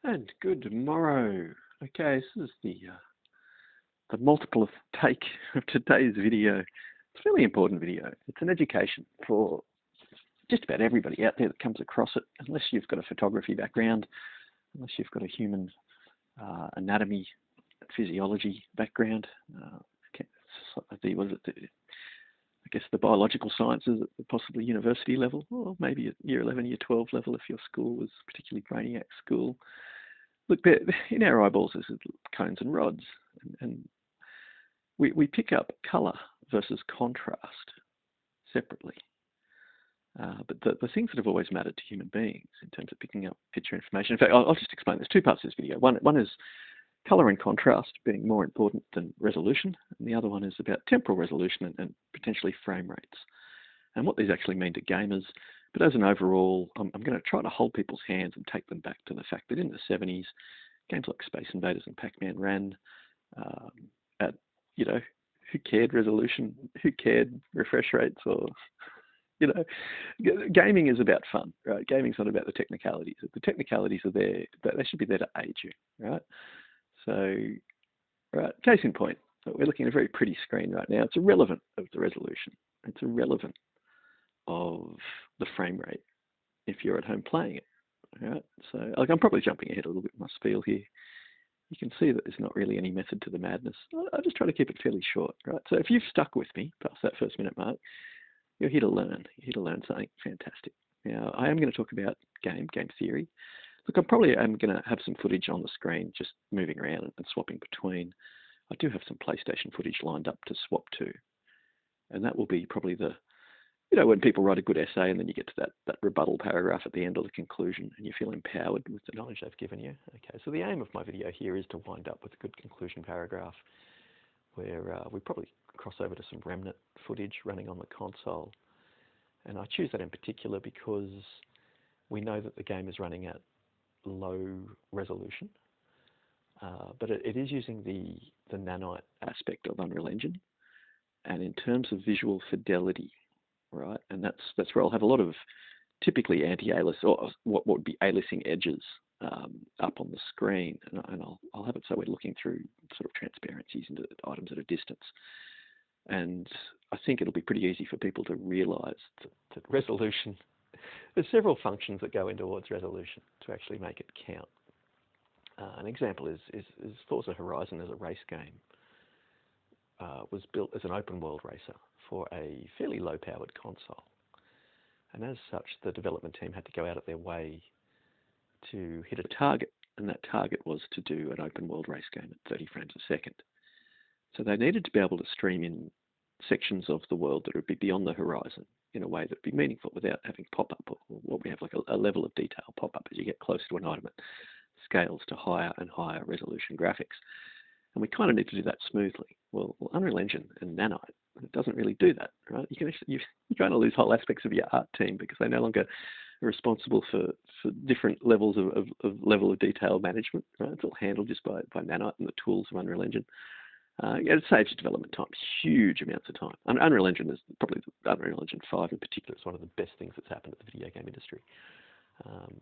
And good morrow. Okay, this is the multiple of take of today's video. It's a really important video. It's an education for just about everybody out there that comes across it, unless you've got a photography background, unless you've got a human anatomy, physiology background. I guess the biological sciences at possibly university level, or maybe at year 11, year 12 level if your school was particularly brainiac school. Look, in our eyeballs there's cones and rods, and we pick up colour versus contrast separately. But the things that have always mattered to human beings in terms of picking up picture information. In fact, I'll just explain. There's two parts to this video. One is colour and contrast being more important than resolution, and the other one is about temporal resolution and potentially frame rates, and what these actually mean to gamers. But as an overall, I'm going to try to hold people's hands and take them back to the fact that in the 70s, games like Space Invaders and Pac-Man ran at, who cared resolution, who cared refresh rates, or, gaming is about fun, right? Gaming's not about the technicalities. The technicalities are there, but they should be there to aid you, right? So, right, case in point, we're looking at a very pretty screen right now. It's irrelevant of the resolution. It's irrelevant of the frame rate if you're at home playing it. Right? So I'm probably jumping ahead a little bit with my spiel here. You can see that there's not really any method to the madness. I just try to keep it fairly short, right? So if you've stuck with me past that first minute mark, you're here to learn. You're here to learn something fantastic. Now, I am going to talk about game theory. Look, I probably am going to have some footage on the screen just moving around and swapping between. I do have some PlayStation footage lined up to swap to. And that will be probably when people write a good essay and then you get to that rebuttal paragraph at the end or the conclusion and you feel empowered with the knowledge they've given you. Okay, so the aim of my video here is to wind up with a good conclusion paragraph where we probably cross over to some Remnant footage running on the console. And I choose that in particular because we know that the game is running at low resolution, but it is using the nanite aspect of Unreal Engine. And in terms of visual fidelity, right, and that's where I'll have a lot of typically anti-alias or what would be aliasing edges up on the screen, and I'll have it so we're looking through sort of transparencies into items at a distance. And I think it'll be pretty easy for people to realise that resolution, there's several functions that go in towards resolution to actually make it count. An example is Forza Horizon as a race game was built as an open world racer for a fairly low powered console. And as such, the development team had to go out of their way to hit a target, and that target was to do an open world race game at 30 frames a second. So they needed to be able to stream in sections of the world that would be beyond the horizon in a way that would be meaningful without having pop-up, or what we have like a level of detail pop-up as you get closer to an item. It scales to higher and higher resolution graphics. And we kind of need to do that smoothly. Well, Unreal Engine and Nanite, it doesn't really do that, right? You're going to lose whole aspects of your art team because they no longer are responsible for different levels of level of detail management, right? It's all handled just by Nanite and the tools of Unreal Engine. It saves you development time, huge amounts of time. Unreal Engine is probably Unreal Engine 5 in particular. It's one of the best things that's happened to the video game industry.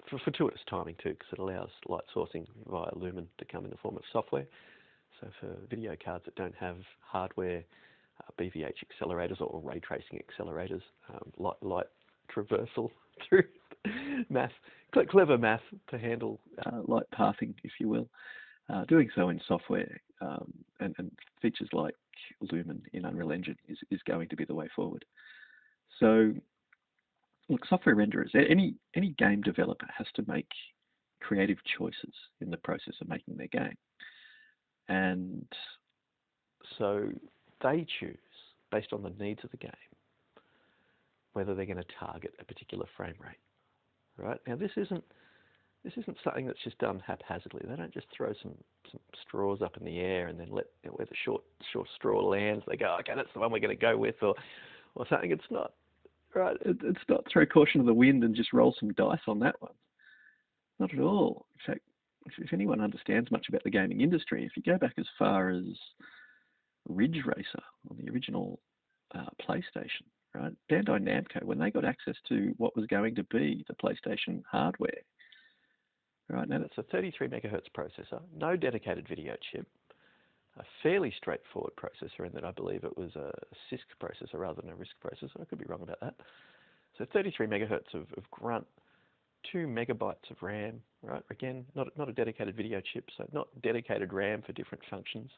For fortuitous timing too, because it allows light sourcing via Lumen to come in the form of software. So for video cards that don't have hardware, BVH accelerators or ray tracing accelerators, light traversal through math, clever math to handle light pathing, if you will. Doing so in software and features like Lumen in Unreal Engine is going to be the way forward. So, look, software renderers, any game developer has to make creative choices in the process of making their game. And so they choose, based on the needs of the game, whether they're going to target a particular frame rate. Right? Now, this isn't something that's just done haphazardly. They don't just throw some straws up in the air and then let where the short straw lands, they go, okay, that's the one we're going to go with, or something. It's not, right? It's not throw caution to the wind and just roll some dice on that one. Not at all. In fact, if anyone understands much about the gaming industry, if you go back as far as Ridge Racer on the original PlayStation, right? Bandai Namco, when they got access to what was going to be the PlayStation hardware, right? Right, now that's a 33 megahertz processor, no dedicated video chip, a fairly straightforward processor in that I believe it was a CISC processor rather than a RISC processor. I could be wrong about that. So 33 megahertz of grunt, 2 megabytes of RAM, right? Again, not a dedicated video chip, so not dedicated RAM for different functions.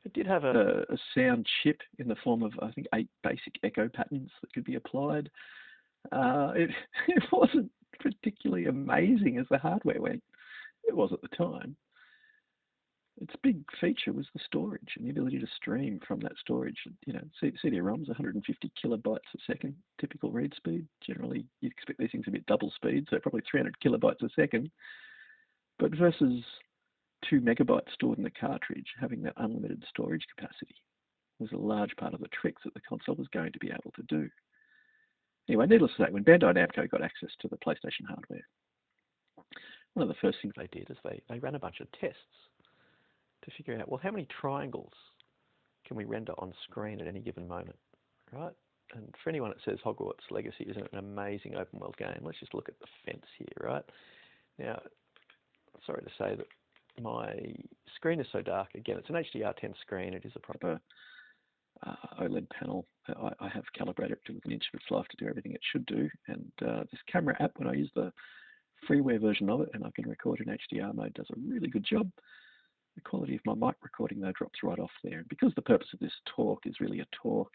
It did have a sound chip in the form of, I think, 8 basic echo patterns that could be applied. It wasn't particularly amazing as the hardware went. It was at the time. Its big feature was the storage and the ability to stream from that storage. You know, CD-ROMs, 150 kilobytes a second, typical read speed. Generally, you'd expect these things to be at double speed, so probably 300 kilobytes a second. But versus 2 megabytes stored in the cartridge, having that unlimited storage capacity was a large part of the tricks that the console was going to be able to do. Anyway, needless to say, when Bandai Namco got access to the PlayStation hardware, one of the first things they did is they ran a bunch of tests to figure out, well, how many triangles can we render on screen at any given moment, right? And for anyone that says Hogwarts Legacy isn't an amazing open world game, let's just look at the fence here, right? Now, sorry to say that my screen is so dark. Again, it's an HDR10 screen. It is a proper OLED panel. I have calibrated it to within an inch of its life to do everything it should do. And this camera app, when I use the freeware version of it, and I can record in HDR mode, does a really good job. The quality of my mic recording, though, drops right off there. And because the purpose of this talk is really a talk,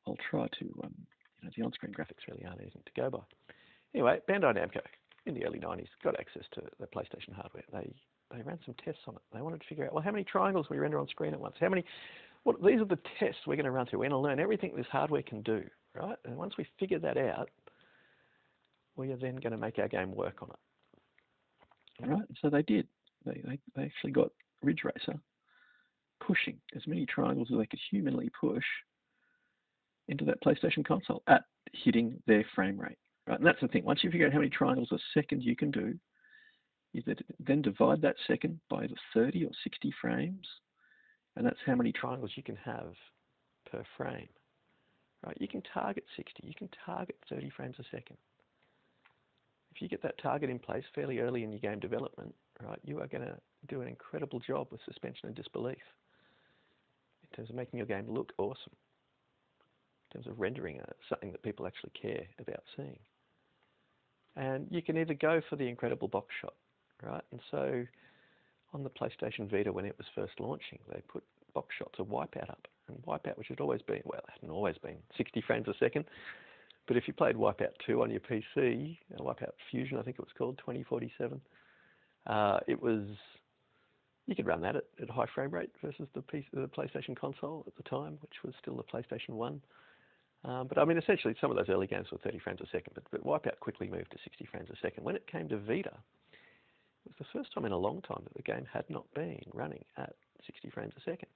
I'll try to, the on-screen graphics really aren't anything to go by. Anyway, Bandai Namco, in the early 90s, got access to the PlayStation hardware. They ran some tests on it. They wanted to figure out, well, how many triangles we render on screen at once? These are the tests we're going to run through. We're going to learn everything this hardware can do, right? And once we figure that out, we are then going to make our game work on it. All right, so they did. They actually got Ridge Racer pushing as many triangles as they could humanly push into that PlayStation console at hitting their frame rate. Right? And that's the thing. Once you figure out how many triangles a second you can do, you then divide that second by either 30 or 60 frames, and that's how many triangles you can have per frame. Right? You can target 60, you can target 30 frames a second. If you get that target in place fairly early in your game development, right, you are going to do an incredible job with suspension of disbelief in terms of making your game look awesome, in terms of rendering something that people actually care about seeing. And you can either go for the incredible box shot, right? And so on the PlayStation Vita, when it was first launching, they put box shots of Wipeout up. And Wipeout, which had always been, well, it hadn't always been 60 frames a second, but if you played Wipeout 2 on your PC, Wipeout Fusion, I think it was called, 2047, you could run that at high frame rate versus the PlayStation console at the time, which was still the PlayStation 1. But I mean, essentially, some of those early games were 30 frames a second, but Wipeout quickly moved to 60 frames a second. When it came to Vita, it was the first time in a long time that the game had not been running at 60 frames a second.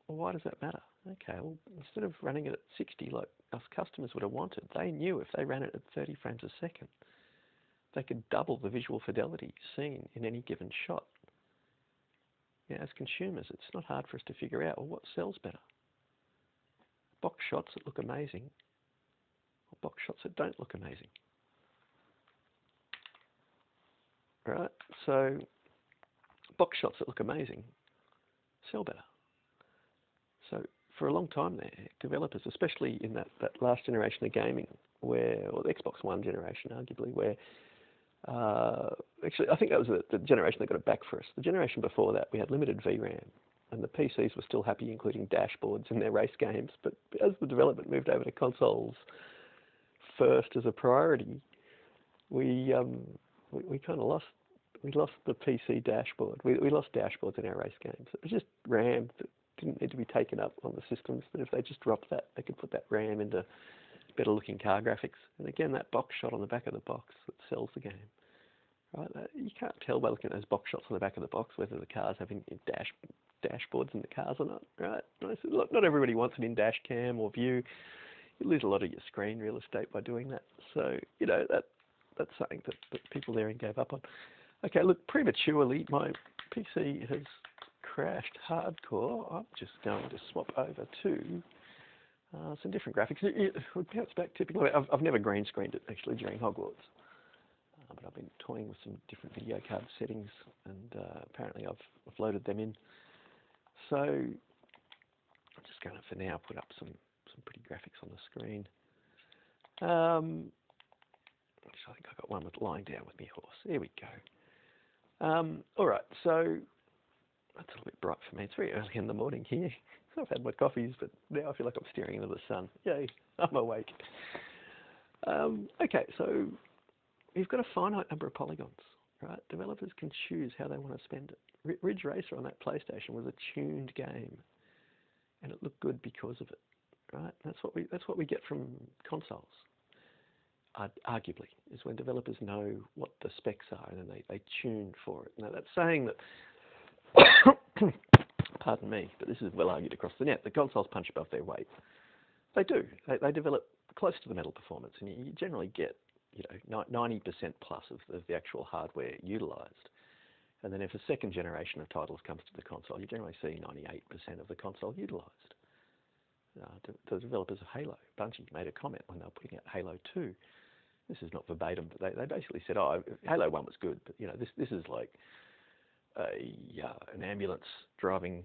Well, why does that matter? Okay, well, instead of running it at 60 like us customers would have wanted, they knew if they ran it at 30 frames a second, they could double the visual fidelity seen in any given shot. Now, as consumers, it's not hard for us to figure out, well, what sells better? Box shots that look amazing, or box shots that don't look amazing. Right? So, box shots that look amazing sell better. So, for a long time there, developers, especially in that last generation of gaming, or the Xbox One generation, arguably, where actually, I think that was the generation that got it back for us. The generation before that, we had limited VRAM, and the PCs were still happy including dashboards in their race games. But as the development moved over to consoles first as a priority, we kind of lost the PC dashboard. We lost dashboards in our race games. It was just RAM that didn't need to be taken up on the systems. But if they just dropped that, they could put that RAM into better looking car graphics. And again, that box shot on the back of the box that sells the game. Right? You can't tell by looking at those box shots on the back of the box whether the cars have dashboards in the cars or not. Right? Look, not everybody wants an in-dash cam or view. You lose a lot of your screen real estate by doing that. So, that's something that people therein gave up on. Okay, look, prematurely, my PC has crashed hardcore. I'm just going to swap over to some different graphics. It bounce back typically. I've never green screened it actually during Hogwarts, but I've been toying with some different video card settings, and apparently I've loaded them in. So I'm just going to, for now, put up some pretty graphics on the screen. I think I got one with lying down with me horse. There we go. All right, so that's a little bit bright for me. It's very early in the morning here. I've had my coffees, but now I feel like I'm staring into the sun. Yay, I'm awake. Okay, so you've got a finite number of polygons, right? Developers can choose how they want to spend it. Ridge Racer on that PlayStation was a tuned game, and it looked good because of it, right? That's what we get from consoles. Arguably, is when developers know what the specs are and then they tune for it. Now that's saying that, pardon me, but this is well argued across the net, the consoles punch above their weight. They do. They develop close to the metal performance, and you generally get 90% plus of the actual hardware utilised. And then if a second generation of titles comes to the console, you generally see 98% of the console utilised. The developers of Halo, Bungie, made a comment when they were putting out Halo 2. This is not verbatim, but they basically said, "Oh, Halo 1 was good, but this is like an ambulance driving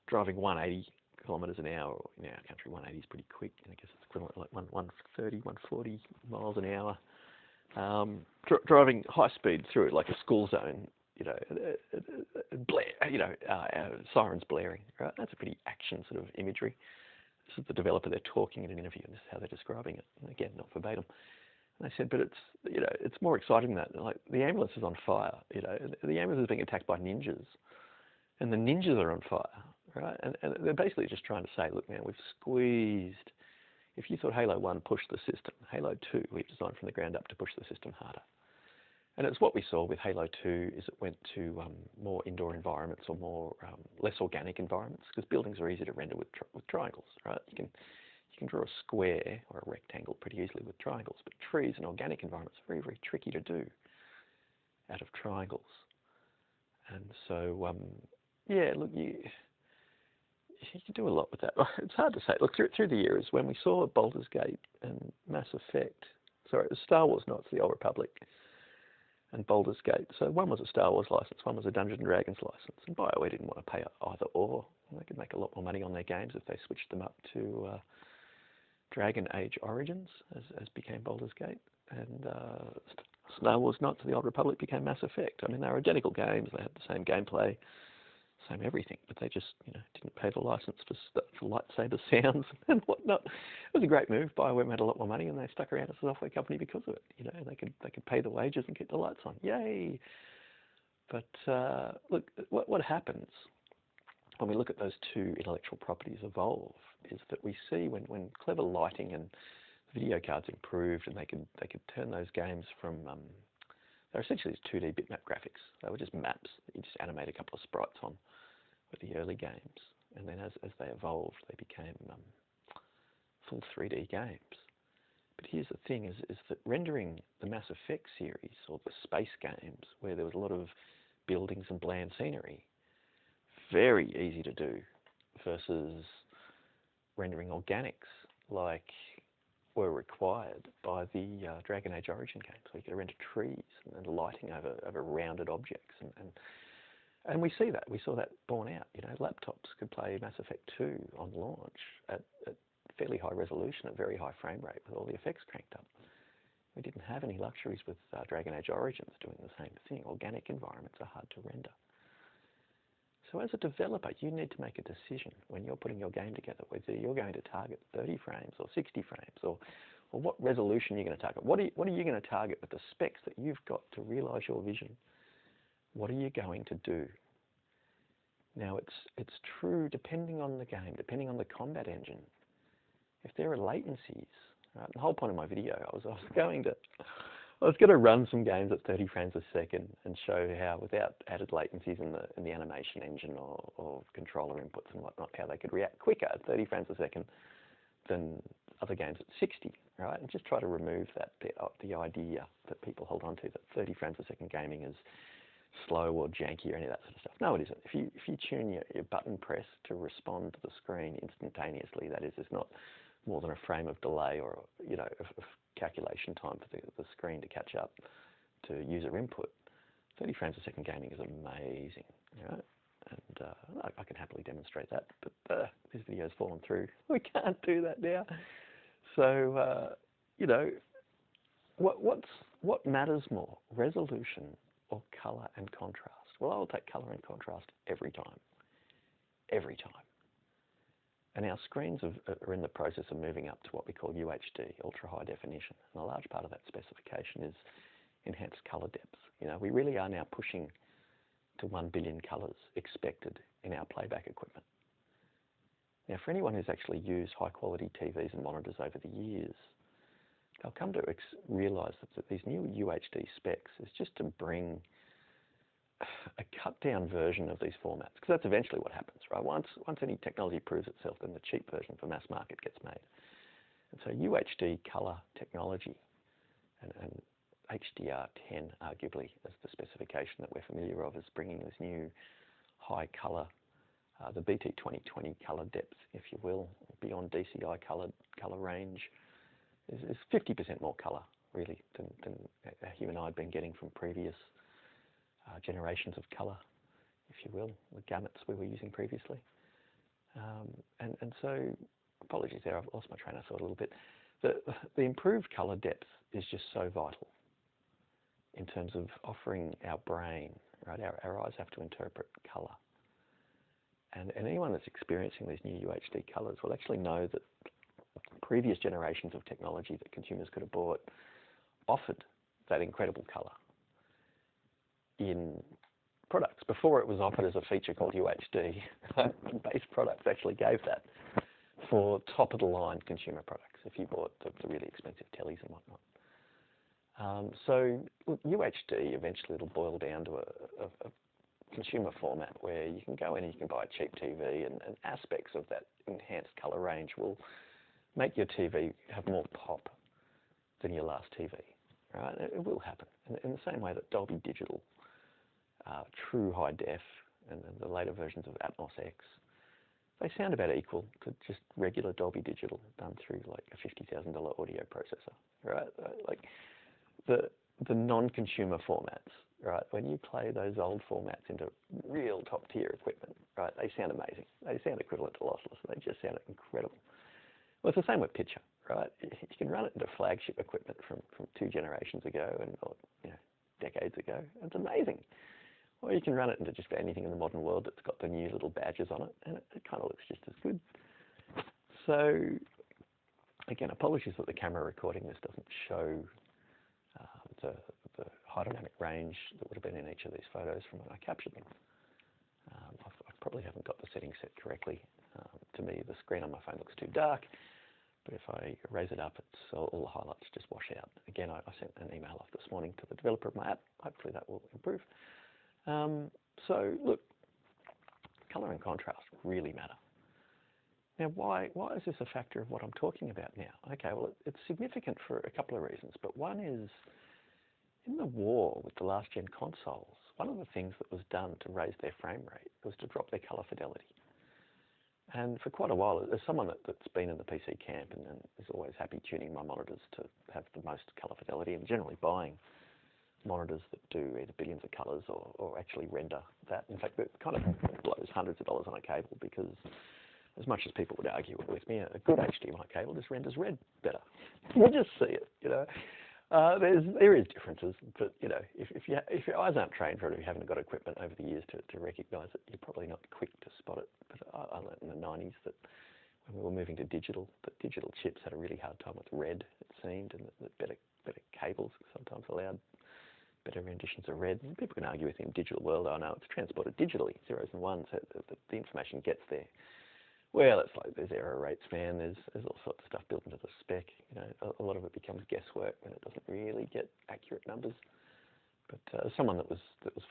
180 kilometres an hour. Or in our country, 180 is pretty quick. And I guess it's equivalent to like 130, 140 miles an hour. Driving high speed through it like a school zone. Sirens blaring. Right? That's a pretty action sort of imagery. This is the developer. They're talking in an interview, and this is how they're describing it. And again, not verbatim. And they said, but it's more exciting than that. Like the ambulance is on fire. The ambulance is being attacked by ninjas, and the ninjas are on fire, right? And they're basically just trying to say, look, man, we've squeezed. If you thought Halo 1 pushed the system, Halo 2 we've designed from the ground up to push the system harder. And it's what we saw with Halo 2 is it went to more indoor environments or more less organic environments, because buildings are easy to render with triangles, right? You can draw a square or a rectangle pretty easily with triangles, but trees and organic environments are very, very tricky to do out of triangles. And so, yeah, look, you can do a lot with that. It's hard to say. Look, through the years, when we saw Baldur's Gate and Mass Effect, sorry, it was Star Wars, not the Old Republic, and Baldur's Gate. So one was a Star Wars license, one was a Dungeons & Dragons license, and BioWare didn't want to pay either or. They could make a lot more money on their games if they switched them up to Dragon Age Origins, as became Baldur's Gate, and Star Wars Knights of the Old Republic became Mass Effect. I mean, they were identical games, they had the same gameplay, same everything, but they just didn't pay the license for lightsaber sounds and whatnot. It was a great move. BioWare made a lot more money, and they stuck around as a software company because of it. They could pay the wages and keep the lights on. Yay! But look, what happens when we look at those two intellectual properties evolve is that we see when clever lighting and video cards improved, and they could turn those games from they're essentially just 2D bitmap graphics. They were just maps that you just animate a couple of sprites on with the early games, and then as they evolved, they became full 3D games. But here's the thing: is that rendering the Mass Effect series or the space games, where there was a lot of buildings and bland scenery, very easy to do, versus rendering organics like were required by the Dragon Age Origin game. So you could render trees and lighting over rounded objects, and we see that. We saw that borne out. Laptops could play Mass Effect 2 on launch at fairly high resolution, at very high frame rate, with all the effects cranked up. We didn't have any luxuries with Dragon Age Origins doing the same thing. Organic environments are hard to render. So as a developer, you need to make a decision when you're putting your game together, whether you're going to target 30 frames or 60 frames, or what resolution you're going to target. What are you going to target with the specs that you've got to realize your vision? What are you going to do? Now, it's true depending on the game, depending on the combat engine. If there are latencies, right, the whole point of my video, I was going to run some games at 30 frames a second and show how, without added latencies in the animation engine or controller inputs and whatnot, how they could react quicker at 30 frames a second than other games at 60, right? And just try to remove the idea that people hold on to, that 30 frames a second gaming is slow or janky or any of that sort of stuff. No, it isn't. If you tune your button press to respond to the screen instantaneously, that is, there's not more than a frame of delay or of calculation time for the screen to catch up to user input, 30 frames a second gaming is amazing, right? And I can happily demonstrate that, but this video's fallen through. We can't do that now. So, you know, what matters more, resolution or color and contrast? Well, I'll take color and contrast every time. Every time. And our screens are in the process of moving up to what we call UHD, ultra high definition. And a large part of that specification is enhanced color depth. You know, we really are now pushing to 1 billion colors expected in our playback equipment. Now, for anyone who's actually used high quality TVs and monitors over the years, they'll come to realize that these new UHD specs is just to bring a cut down version of these formats, because that's eventually what happens, right? Once any technology proves itself, then the cheap version for mass market gets made. And so UHD color technology and HDR10 arguably as the specification that we're familiar of, is bringing this new high color, the BT 2020 color depth, if you will, beyond DCI color range, is 50% more color really than a human eye had been getting from previous generations of color, if you will, the gamuts we were using previously. And so, apologies there, I've lost my train of thought a little bit. The improved color depth is just so vital in terms of offering our brain, right? Our eyes have to interpret color. And anyone that's experiencing these new UHD colors will actually know that previous generations of technology that consumers could have bought offered that incredible color in products. Before it was offered as a feature called UHD, base products actually gave that for top-of-the-line consumer products, if you bought the really expensive tellies and whatnot. So look, UHD, eventually it'll boil down to a consumer format where you can go in and you can buy a cheap TV, and aspects of that enhanced color range will make your TV have more pop than your last TV, right? It will happen. In the same way that Dolby Digital, true high def, and the later versions of Atmos X, they sound about equal to just regular Dolby Digital done through like a $50,000 audio processor, right? Like the non-consumer formats, right? When you play those old formats into real top-tier equipment, right? They sound amazing. They sound equivalent to lossless. They just sound incredible. Well, it's the same with picture, right? You can run it into flagship equipment from 2 generations ago or decades ago. It's amazing. Or you can run it into just anything in the modern world that's got the new little badges on it, and it kind of looks just as good. So, again, apologies that the camera recording this doesn't show the high dynamic range that would have been in each of these photos from when I captured them. I probably haven't got the settings set correctly. To me, the screen on my phone looks too dark, but if I raise it up, all the highlights just wash out. Again, I sent an email off this morning to the developer of my app. Hopefully that will improve. So look, color and contrast really matter. Now, why is this a factor of what I'm talking about now? Okay, well, it's significant for a couple of reasons, but one is, in the war with the last gen consoles, one of the things that was done to raise their frame rate was to drop their color fidelity. And for quite a while, as someone that's been in the PC camp and is always happy tuning my monitors to have the most color fidelity, and generally buying monitors that do either billions of colors or actually render that. In fact, it kind of blows hundreds of dollars on a cable, because as much as people would argue with me, a good HDMI cable just renders red better. You just see it, you know. There is differences, but you know, if your eyes aren't trained for it, if you haven't got equipment over the years to recognise it, you're probably not quick to spot it. But I learned in the 90s that when we were moving to digital, that digital chips had a really hard time with red, it seemed, and that better cables sometimes allowed better renditions of red. And people can argue with me in the digital world, oh no, it's transported digitally, zeros and ones, so the information gets there. Well, it's like there's error rates, man. There's all sorts of stuff built into the spec. You know, a lot of it becomes guesswork, and it doesn't really get accurate numbers. But someone that was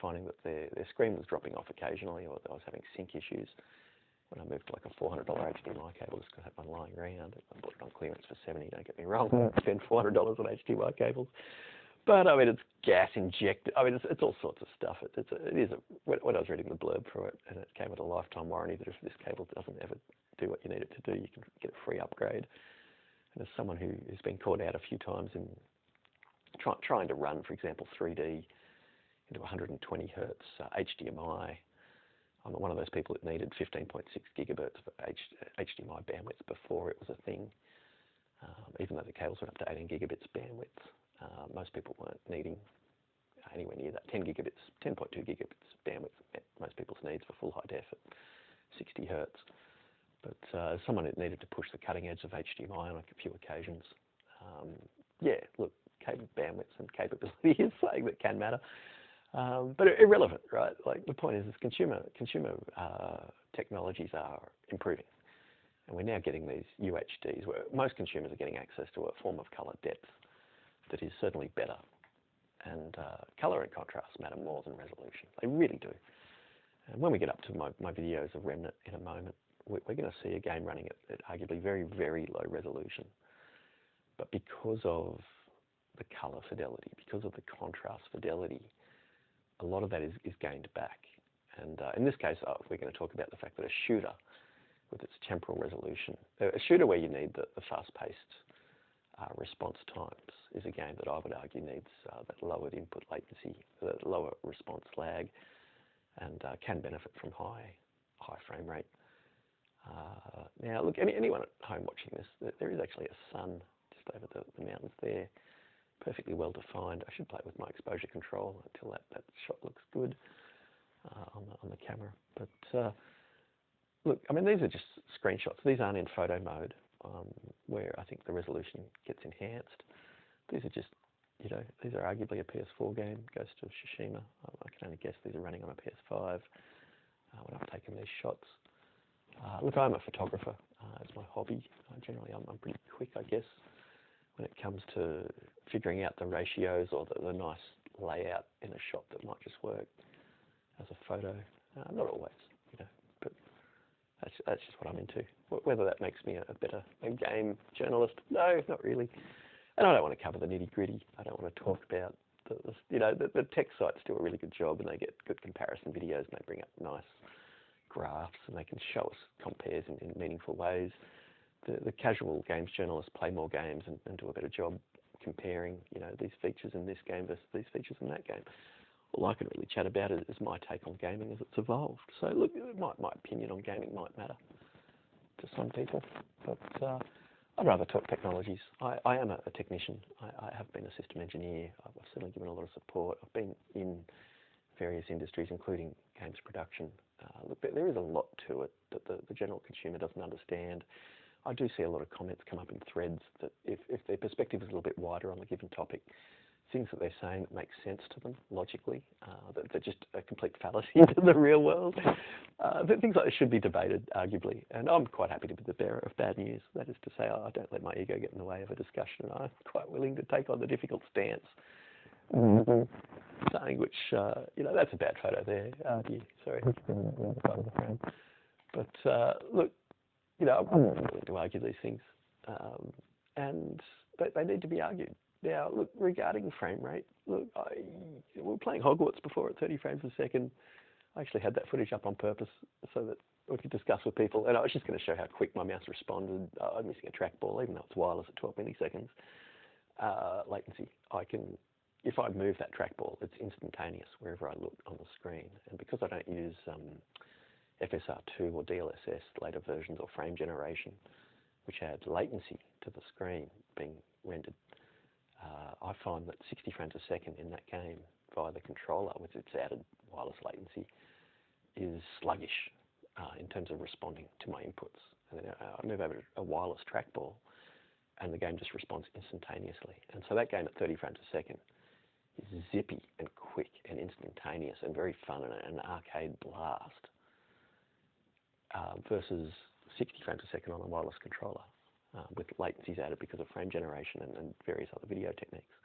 finding that their screen was dropping off occasionally, or I was having sync issues, when I moved to like a $400 HDMI cable, just because I had one lying around. I bought it on clearance for $70. Don't get me wrong, I spend $400 on HDMI cables. But I mean, it's gas injected. I mean, it's all sorts of stuff. When I was reading the blurb for it, and it came with a lifetime warranty that if this cable doesn't ever do what you need it to do, you can get a free upgrade. And as someone who's been caught out a few times in trying to run, for example, 3D into 120 hertz HDMI. I'm one of those people that needed 15.6 gigabytes of HDMI bandwidth before it was a thing. Even though the cables went up to 18 gigabits bandwidth, most people weren't needing anywhere near that. 10.2 gigabits bandwidth met most people's needs for full high def at 60 hertz. But someone that needed to push the cutting edge of HDMI on a few occasions, yeah, look, cable bandwidth and capability is something that can matter. But irrelevant, right? Like the point is consumer technologies are improving. And we're now getting these UHDs where most consumers are getting access to a form of color depth that is certainly better. And color and contrast matter more than resolution. They really do. And when we get up to my videos of Remnant in a moment, we're going to see a game running at arguably very, very low resolution. But because of the color fidelity, because of the contrast fidelity, a lot of that is gained back. And in this case, we're going to talk about the fact that a shooter with its temporal resolution, a shooter where you need the fast-paced response times is a game that I would argue needs that lowered input latency, the lower response lag, and can benefit from high frame rate. Now, look, anyone at home watching this, there is actually a sun just over the mountains there, perfectly well defined. I should play with my exposure control until that shot looks good on the camera. But look, I mean, these are just screenshots. These aren't in photo mode, where I think the resolution gets enhanced. These are just, you know, these are arguably a PS4 game, Ghost of Tsushima. I can only guess these are running on a PS5 when I've taken these shots. Look, I'm a photographer. It's my hobby. Generally, I'm pretty quick, I guess, when it comes to figuring out the ratios or the nice layout in a shot that might just work as a photo. Not always, you know, but that's just what I'm into. Whether that makes me a better game journalist, no, not really. And I don't want to cover the nitty gritty. I don't want to talk about the tech sites do a really good job, and they get good comparison videos, and they bring up nice graphs, and they can show us compares in meaningful ways. The casual games journalists play more games and do a better job comparing, you know, these features in this game versus these features in that game. All I can really chat about is my take on gaming as it's evolved. So look, my opinion on gaming might matter to some people, but I'd rather talk technologies. I am a technician. I have been a system engineer. I've certainly given a lot of support. I've been in various industries, including games production. Look, there is a lot to it that the general consumer doesn't understand. I do see a lot of comments come up in threads that if their perspective is a little bit wider on a given topic, things that they're saying that make sense to them logically, that they're just a complete fallacy into the real world. Things like this should be debated, arguably, and I'm quite happy to be the bearer of bad news. That is to say, I don't let my ego get in the way of a discussion, and I'm quite willing to take on the difficult stance. Saying which, you know, that's a bad photo there. Sorry, part of the frame. But look, you know, I'm willing to argue these things, and they need to be argued. Now, look, regarding frame rate, look, we were playing Hogwarts before at 30 frames a second. I actually had that footage up on purpose so that we could discuss with people, and I was just going to show how quick my mouse responded. I'm missing a trackball, even though it's wireless at 12 milliseconds. Latency, if I move that trackball, it's instantaneous wherever I look on the screen. And because I don't use FSR2 or DLSS, later versions, or frame generation, which add latency to the screen being rendered, I find that 60 frames a second in that game via the controller with its added wireless latency is sluggish in terms of responding to my inputs. And then I move over to a wireless trackball and the game just responds instantaneously. And so that game at 30 frames a second is zippy and quick and instantaneous and very fun and an arcade blast versus 60 frames a second on a wireless controller with latencies added because of frame generation and various other video techniques.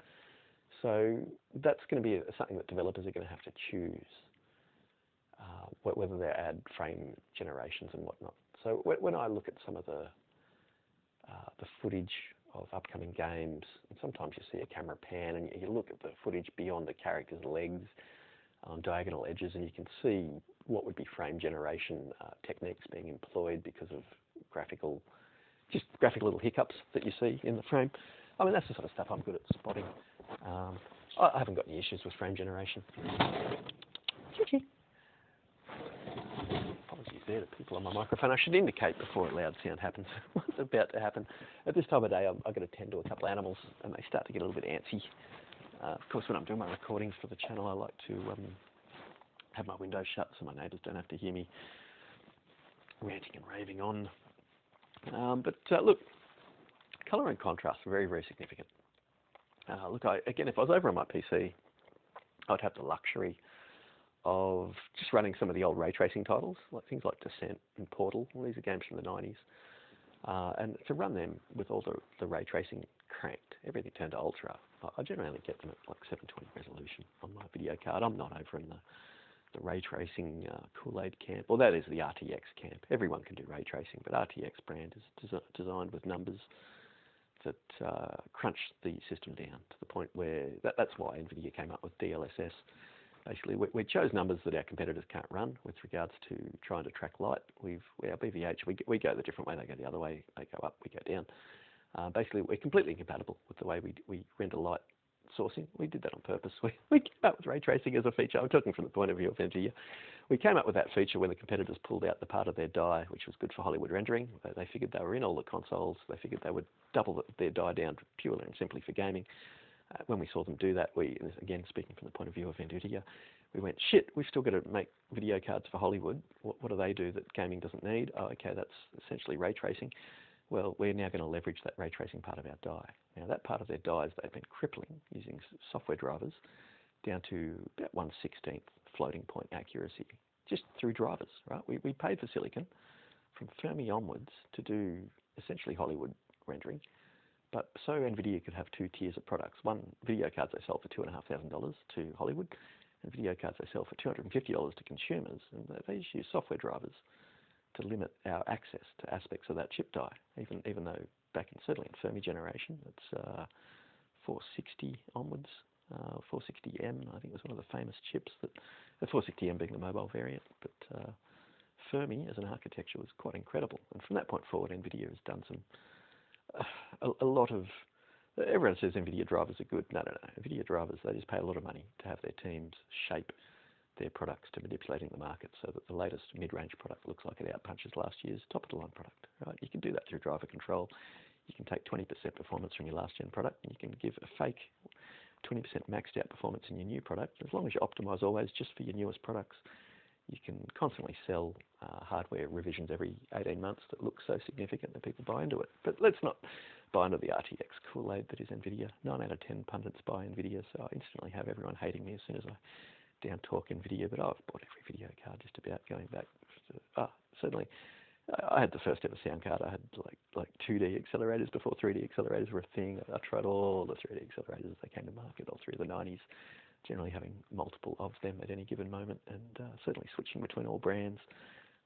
So that's going to be something that developers are going to have to choose, whether they add frame generations and whatnot. So when I look at some of the footage of upcoming games, and sometimes you see a camera pan and you look at the footage beyond the character's legs on diagonal edges, and you can see what would be frame generation techniques being employed because of graphical little hiccups that you see in the frame. I mean, that's the sort of stuff I'm good at spotting. I haven't got any issues with frame generation. Apologies there to people on my microphone. I should indicate before a loud sound happens what's about to happen. At this time of day, I've got to tend to a couple of animals, and they start to get a little bit antsy. Of course, when I'm doing my recordings for the channel, I like to have my windows shut so my neighbours don't have to hear me ranting and raving on. Look, colour and contrast are very, very significant. Look, again, if I was over on my PC, I'd have the luxury of just running some of the old ray tracing titles, like things like Descent and Portal. Well, these are games from the 90s. And to run them with all the ray tracing cranked, everything turned to ultra, I generally get them at like 720 resolution on my video card. I'm not over in the ray tracing Kool-Aid camp. Well, that is the RTX camp. Everyone can do ray tracing, but RTX brand is designed with numbers that crunch the system down to the point where that's why NVIDIA came up with DLSS. Basically, we chose numbers that our competitors can't run with regards to trying to track light. Our BVH, we go the different way. They go the other way. They go up, we go down. Basically, we're completely incompatible with the way we render light sourcing. We did that on purpose. We came up with ray tracing as a feature. I'm talking from the point of view of NVIDIA. We came up with that feature when the competitors pulled out the part of their die, which was good for Hollywood rendering. They figured they were in all the consoles. They figured they would double their die down purely and simply for gaming. When we saw them do that, again, speaking from the point of view of NVIDIA, we went, shit, we've still got to make video cards for Hollywood. What do they do that gaming doesn't need? Oh, okay, that's essentially ray tracing. Well, we're now going to leverage that ray tracing part of our die. Now, that part of their dies they've been crippling using software drivers down to about 1/16th floating point accuracy, just through drivers, right? We paid for silicon from Fermi onwards to do essentially Hollywood rendering. But so NVIDIA could have two tiers of products. One, video cards they sell for $2,500 to Hollywood, and video cards they sell for $250 to consumers. And they just use software drivers to limit our access to aspects of that chip die, even though back in, certainly in Fermi generation, it's 460 onwards. 460M, I think, was one of the famous chips. The 460M being the mobile variant, but Fermi as an architecture was quite incredible. And from that point forward, NVIDIA has done some a lot of. Everyone says NVIDIA drivers are good. No. NVIDIA drivers, they just pay a lot of money to have their teams shape their products to manipulating the market so that the latest mid-range product looks like it outpunches last year's top-of-the-line product. Right? You can do that through driver control. You can take 20% performance from your last-gen product, and you can give a fake 20% maxed out performance in your new product. As long as you optimize always just for your newest products, you can constantly sell hardware revisions every 18 months that look so significant that people buy into it. But let's not buy into the RTX Kool-Aid that is NVIDIA. 9 out of 10 pundits buy NVIDIA, so I instantly have everyone hating me as soon as I down talk NVIDIA. But I've bought every video card just about going back. Certainly, I had the first ever sound card. I had like 2D accelerators before 3D accelerators were a thing. I tried all the 3D accelerators as they came to market all through the 90s. Generally having multiple of them at any given moment, and certainly switching between all brands.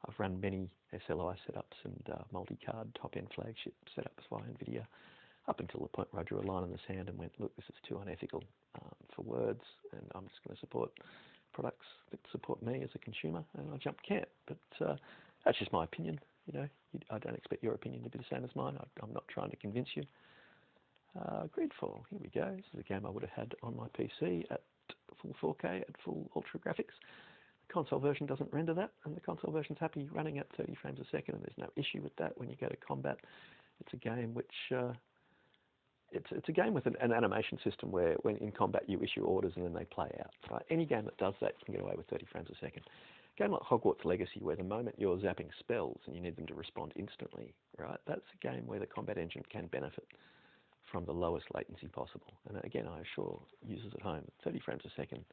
I've run many SLI setups and multi-card top-end flagship setups via NVIDIA up until the point where I drew a line in the sand and went, look, this is too unethical for words, and I'm just going to support products that support me as a consumer, and I jumped camp. But that's just my opinion. I don't expect your opinion to be the same as mine. I'm not trying to convince you. Gridfall, here we go. This is a game I would have had on my PC at full 4K at full ultra graphics. The console version doesn't render that, and the console version's happy running at 30 frames a second, and there's no issue with that when you go to combat. It's a game which it's a game with an animation system where when in combat you issue orders and then they play out. Right? Any game that does that can get away with 30 frames a second. A game like Hogwarts Legacy, where the moment you're zapping spells and you need them to respond instantly, right? That's a game where the combat engine can benefit from the lowest latency possible. And again, I assure users at home, 30 frames a second,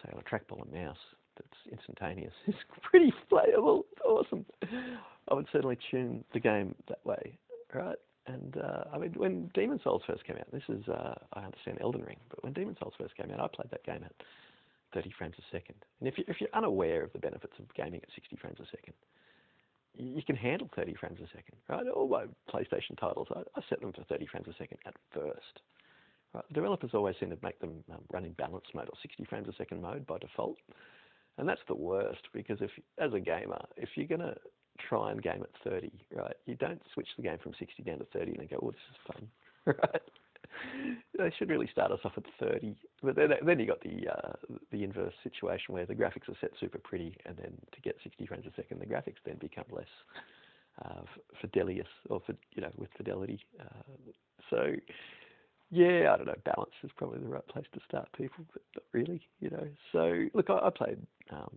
say on a trackball and mouse, that's instantaneous. It's pretty playable. It's awesome. I would certainly tune the game that way, right? And I mean, when Demon Souls first came out, this is, I understand Elden Ring, but when Demon Souls first came out, I played that game at 30 frames a second. And if you're unaware of the benefits of gaming at 60 frames a second, you can handle 30 frames a second, right? All my PlayStation titles, I set them for 30 frames a second at first. Right? The developers always seem to make them run in balance mode or 60 frames a second mode by default. And that's the worst, because as a gamer, if you're going to try and game at 30, right, you don't switch the game from 60 down to 30 and then go, oh, this is fun, right? They should really start us off at 30. But then you got the inverse situation where the graphics are set super pretty, and then to get 60 frames a second, the graphics then become less fidelious, or with fidelity. So yeah, I don't know. Balance is probably the right place to start, people, but not really, So look, I played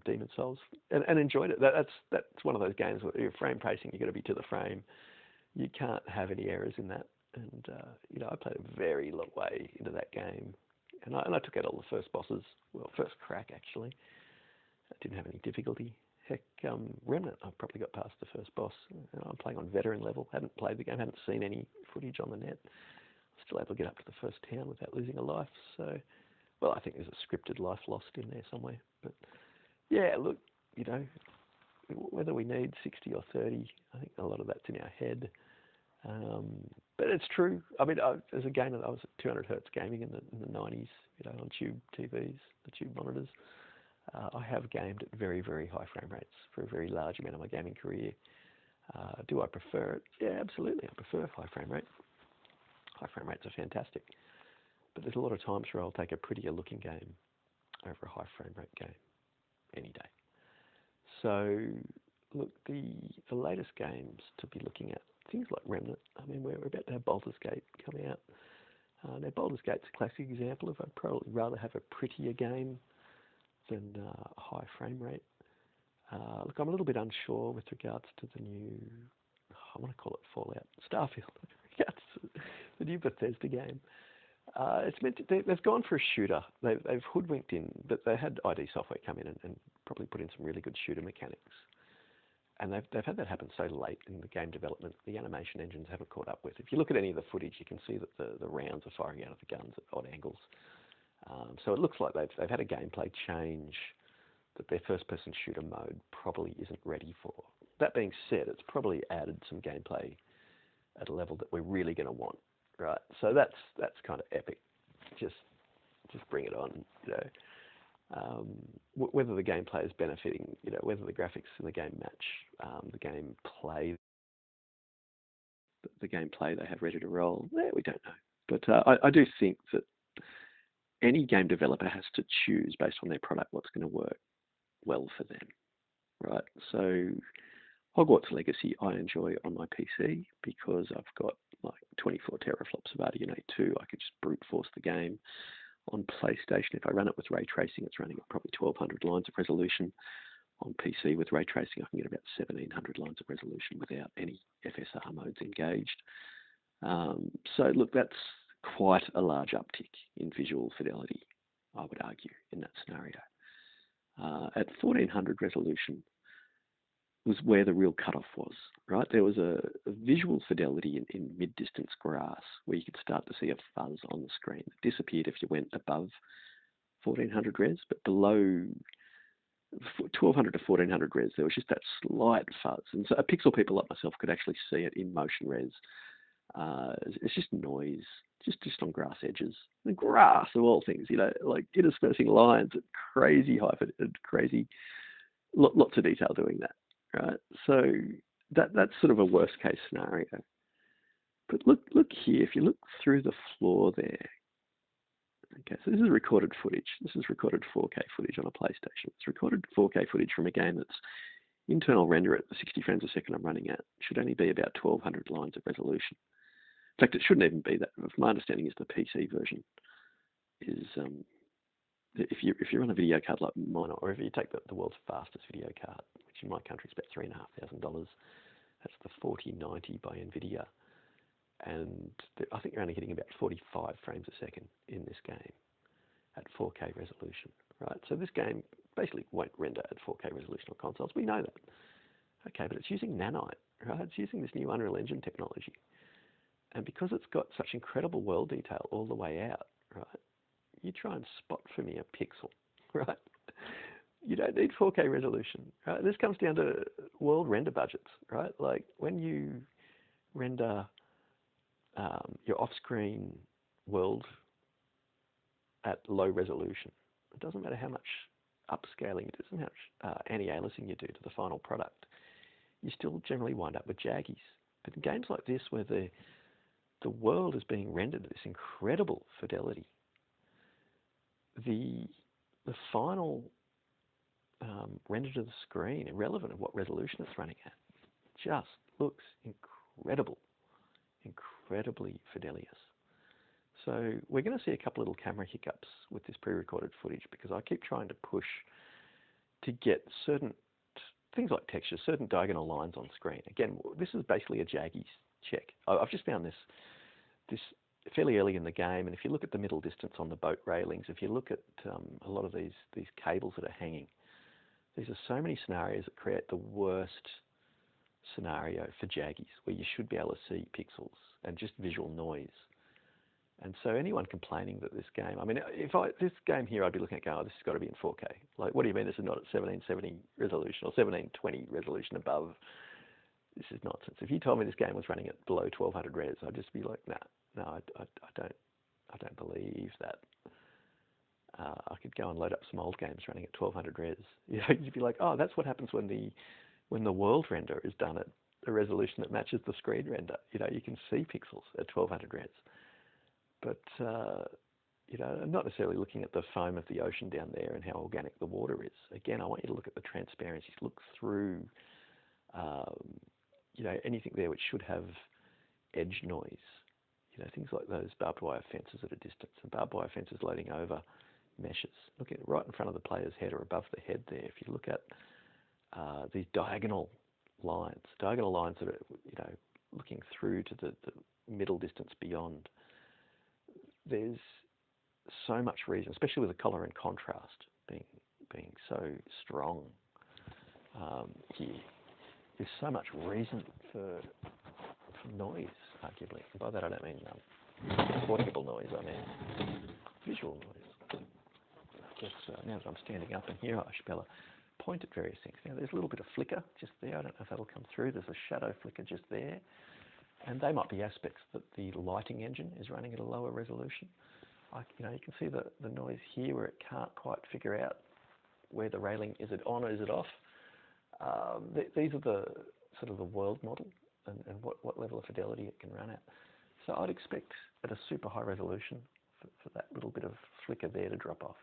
Demon Souls and enjoyed it. That's one of those games where you're frame pacing. You got to be to the frame. You can't have any errors in that. And I played a very long way into that game, and I took out all the first bosses. Well, first crack actually. I didn't have any difficulty. Heck, Remnant, I probably got past the first boss. I'm playing on veteran level. Haven't played the game. Haven't seen any footage on the net. Still able to get up to the first town without losing a life. So, well, I think there's a scripted life lost in there somewhere. But yeah, look, whether we need 60 or 30, I think a lot of that's in our head. But it's true. I mean, as a gamer, I was at 200 hertz gaming in the 90s, on tube TVs, the tube monitors. I have gamed at very, very high frame rates for a very large amount of my gaming career. Do I prefer it? Yeah, absolutely. I prefer high frame rate. High frame rates are fantastic. But there's a lot of times where I'll take a prettier looking game over a high frame rate game any day. So, look, the latest games to be looking at, things like Remnant. I mean, we're about to have Baldur's Gate coming out. Now, Baldur's Gate's a classic example of I'd probably rather have a prettier game than a high frame rate. Look, I'm a little bit unsure with regards to the new, I want to call it Fallout, Starfield, the new Bethesda game. It's meant to, they've gone for a shooter. They've hoodwinked in, but they had ID Software come in and probably put in some really good shooter mechanics. And they've had that happen so late in the game development, the animation engines haven't caught up with. If you look at any of the footage, you can see that the rounds are firing out of the guns at odd angles. So it looks like they've had a gameplay change that their first-person shooter mode probably isn't ready for. That being said, it's probably added some gameplay at a level that we're really going to want, right? So that's kind of epic. Just bring it on, whether the gameplay is benefiting, whether the graphics in the game match the gameplay they have ready to roll, we don't know. But I do think that any game developer has to choose based on their product what's going to work well for them, right? So Hogwarts Legacy I enjoy on my PC because I've got like 24 teraflops of RDNA 2. I could just brute force the game. On PlayStation, if I run it with ray tracing, it's running at probably 1200 lines of resolution. On PC with ray tracing, I can get about 1700 lines of resolution without any FSR modes engaged. So look, that's quite a large uptick in visual fidelity, I would argue, in that scenario. At 1400 resolution was where the real cutoff was, right? There was a visual fidelity in mid-distance grass where you could start to see a fuzz on the screen. It disappeared if you went above 1400 res, but below 1200 to 1400 res, there was just that slight fuzz. And so pixel people like myself could actually see it in motion res. It's just noise, just on grass edges. The grass of all things, like interspersing lines at crazy height and crazy, lots of detail doing that, right? So that's sort of a worst case scenario. But look here, if you look through the floor there, okay, so this is recorded footage. This is recorded 4K footage on a PlayStation. It's recorded 4K footage from a game that's internal render at the 60 frames a second I'm running at. Should only be about 1200 lines of resolution. In fact, it shouldn't even be that. My understanding is the PC version is, if you run a video card like mine, or if you take the world's fastest video card, which in my country is about $3,500, that's the 4090 by NVIDIA. And I think you're only getting about 45 frames a second in this game at 4K resolution, right? So this game basically won't render at 4K resolution on consoles. We know that. Okay, but it's using nanite, right? It's using this new Unreal Engine technology. And because it's got such incredible world detail all the way out, right? You try and spot for me a pixel, right? You don't need 4K resolution, right? This comes down to world render budgets, right? Like when you render your off-screen world at low resolution, it doesn't matter how much upscaling, it doesn't matter how much anti-aliasing you do to the final product, you still generally wind up with jaggies. But in games like this where the the world is being rendered at this incredible fidelity. The final render to the screen, irrelevant of what resolution it's running at, just looks incredible, incredibly fidelious. So we're going to see a couple little camera hiccups with this pre-recorded footage because I keep trying to push to get certain things like textures, certain diagonal lines on screen. Again, this is basically a jaggies check. I've just found this fairly early in the game, and if you look at the middle distance on the boat railings, if you look at a lot of these cables that are hanging, these are so many scenarios that create the worst scenario for jaggies, where you should be able to see pixels and just visual noise. And so anyone complaining that this game, I mean, this game here, I'd be looking at going, oh, this has got to be in 4K. Like, what do you mean this is not at 1770 resolution or 1720 resolution above? This is nonsense. If you told me this game was running at below 1200 res, I'd just be like, no, I don't believe that. I could go and load up some old games running at 1200 res. You know, you'd be like, oh, that's what happens when the world render is done at a resolution that matches the screen render. You know, you can see pixels at 1200 res. But, you know, I'm not necessarily looking at the foam of the ocean down there and how organic the water is. Again, I want you to look at the transparencies, look through, you know, anything there which should have edge noise. You know, things like those barbed wire fences at a distance and barbed wire fences loading over meshes. Look at it right in front of the player's head or above the head there. If you look at these diagonal lines that are, you know, looking through to the middle distance beyond, there's so much reason, especially with the color and contrast being so strong here. There's so much reason for noise, arguably. And by that I don't mean audible noise, I mean visual noise. I guess now that I'm standing up and here, I should be able to point at various things. Now there's a little bit of flicker just there. I don't know if that'll come through. There's a shadow flicker just there. And they might be aspects that the lighting engine is running at a lower resolution. You know, you can see the noise here where it can't quite figure out where the railing, is it on or is it off? These are the sort of the world model and what level of fidelity it can run at. So I'd expect at a super high resolution for that little bit of flicker there to drop off.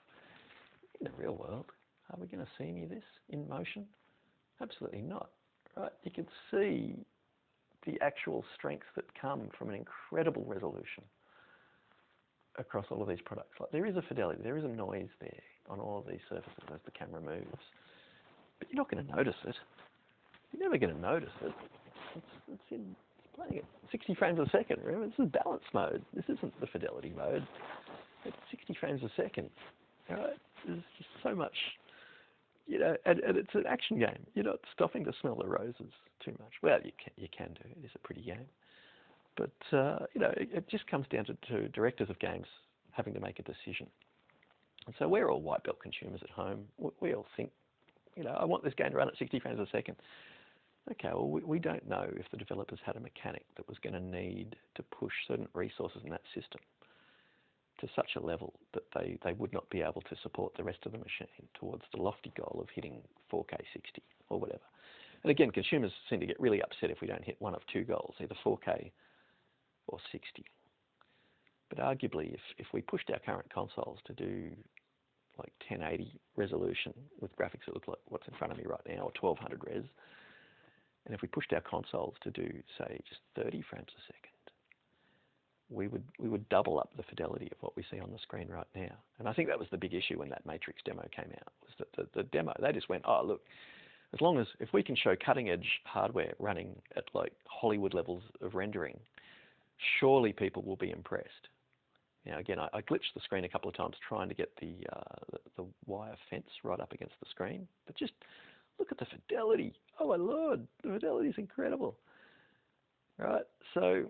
In the real world, are we going to see any of this in motion? Absolutely not, right? You can see the actual strengths that come from an incredible resolution across all of these products. Like, there is a fidelity, there is a noise there on all of these surfaces as the camera moves, but you're not going to notice it. You're never going to notice it. It's playing at 60 frames a second. Remember, this is balance mode. This isn't the fidelity mode. It's 60 frames a second. All right? There's just so much. You know, and it's an action game. You're not stopping to smell the roses too much. Well, you can do. It is a pretty game. But, you know, it just comes down to directors of games having to make a decision. And so we're all white belt consumers at home. We all think, you know, I want this game to run at 60 frames a second. Okay, well, we don't know if the developers had a mechanic that was going to need to push certain resources in that system to such a level that they would not be able to support the rest of the machine towards the lofty goal of hitting 4K 60 or whatever. And again, consumers seem to get really upset if we don't hit one of two goals, either 4K or 60. But arguably, if we pushed our current consoles to do like 1080 resolution with graphics that look like what's in front of me right now, or 1200 res, and if we pushed our consoles to do, say, just 30 frames a second, we would double up the fidelity of what we see on the screen right now. And I think that was the big issue when that Matrix demo came out, was that the demo, they just went, oh, look, as long as, if we can show cutting edge hardware running at like Hollywood levels of rendering, surely people will be impressed. Now, again, I glitched the screen a couple of times trying to get the wire fence right up against the screen, but just look at the fidelity. Oh my Lord, the fidelity is incredible. Right, so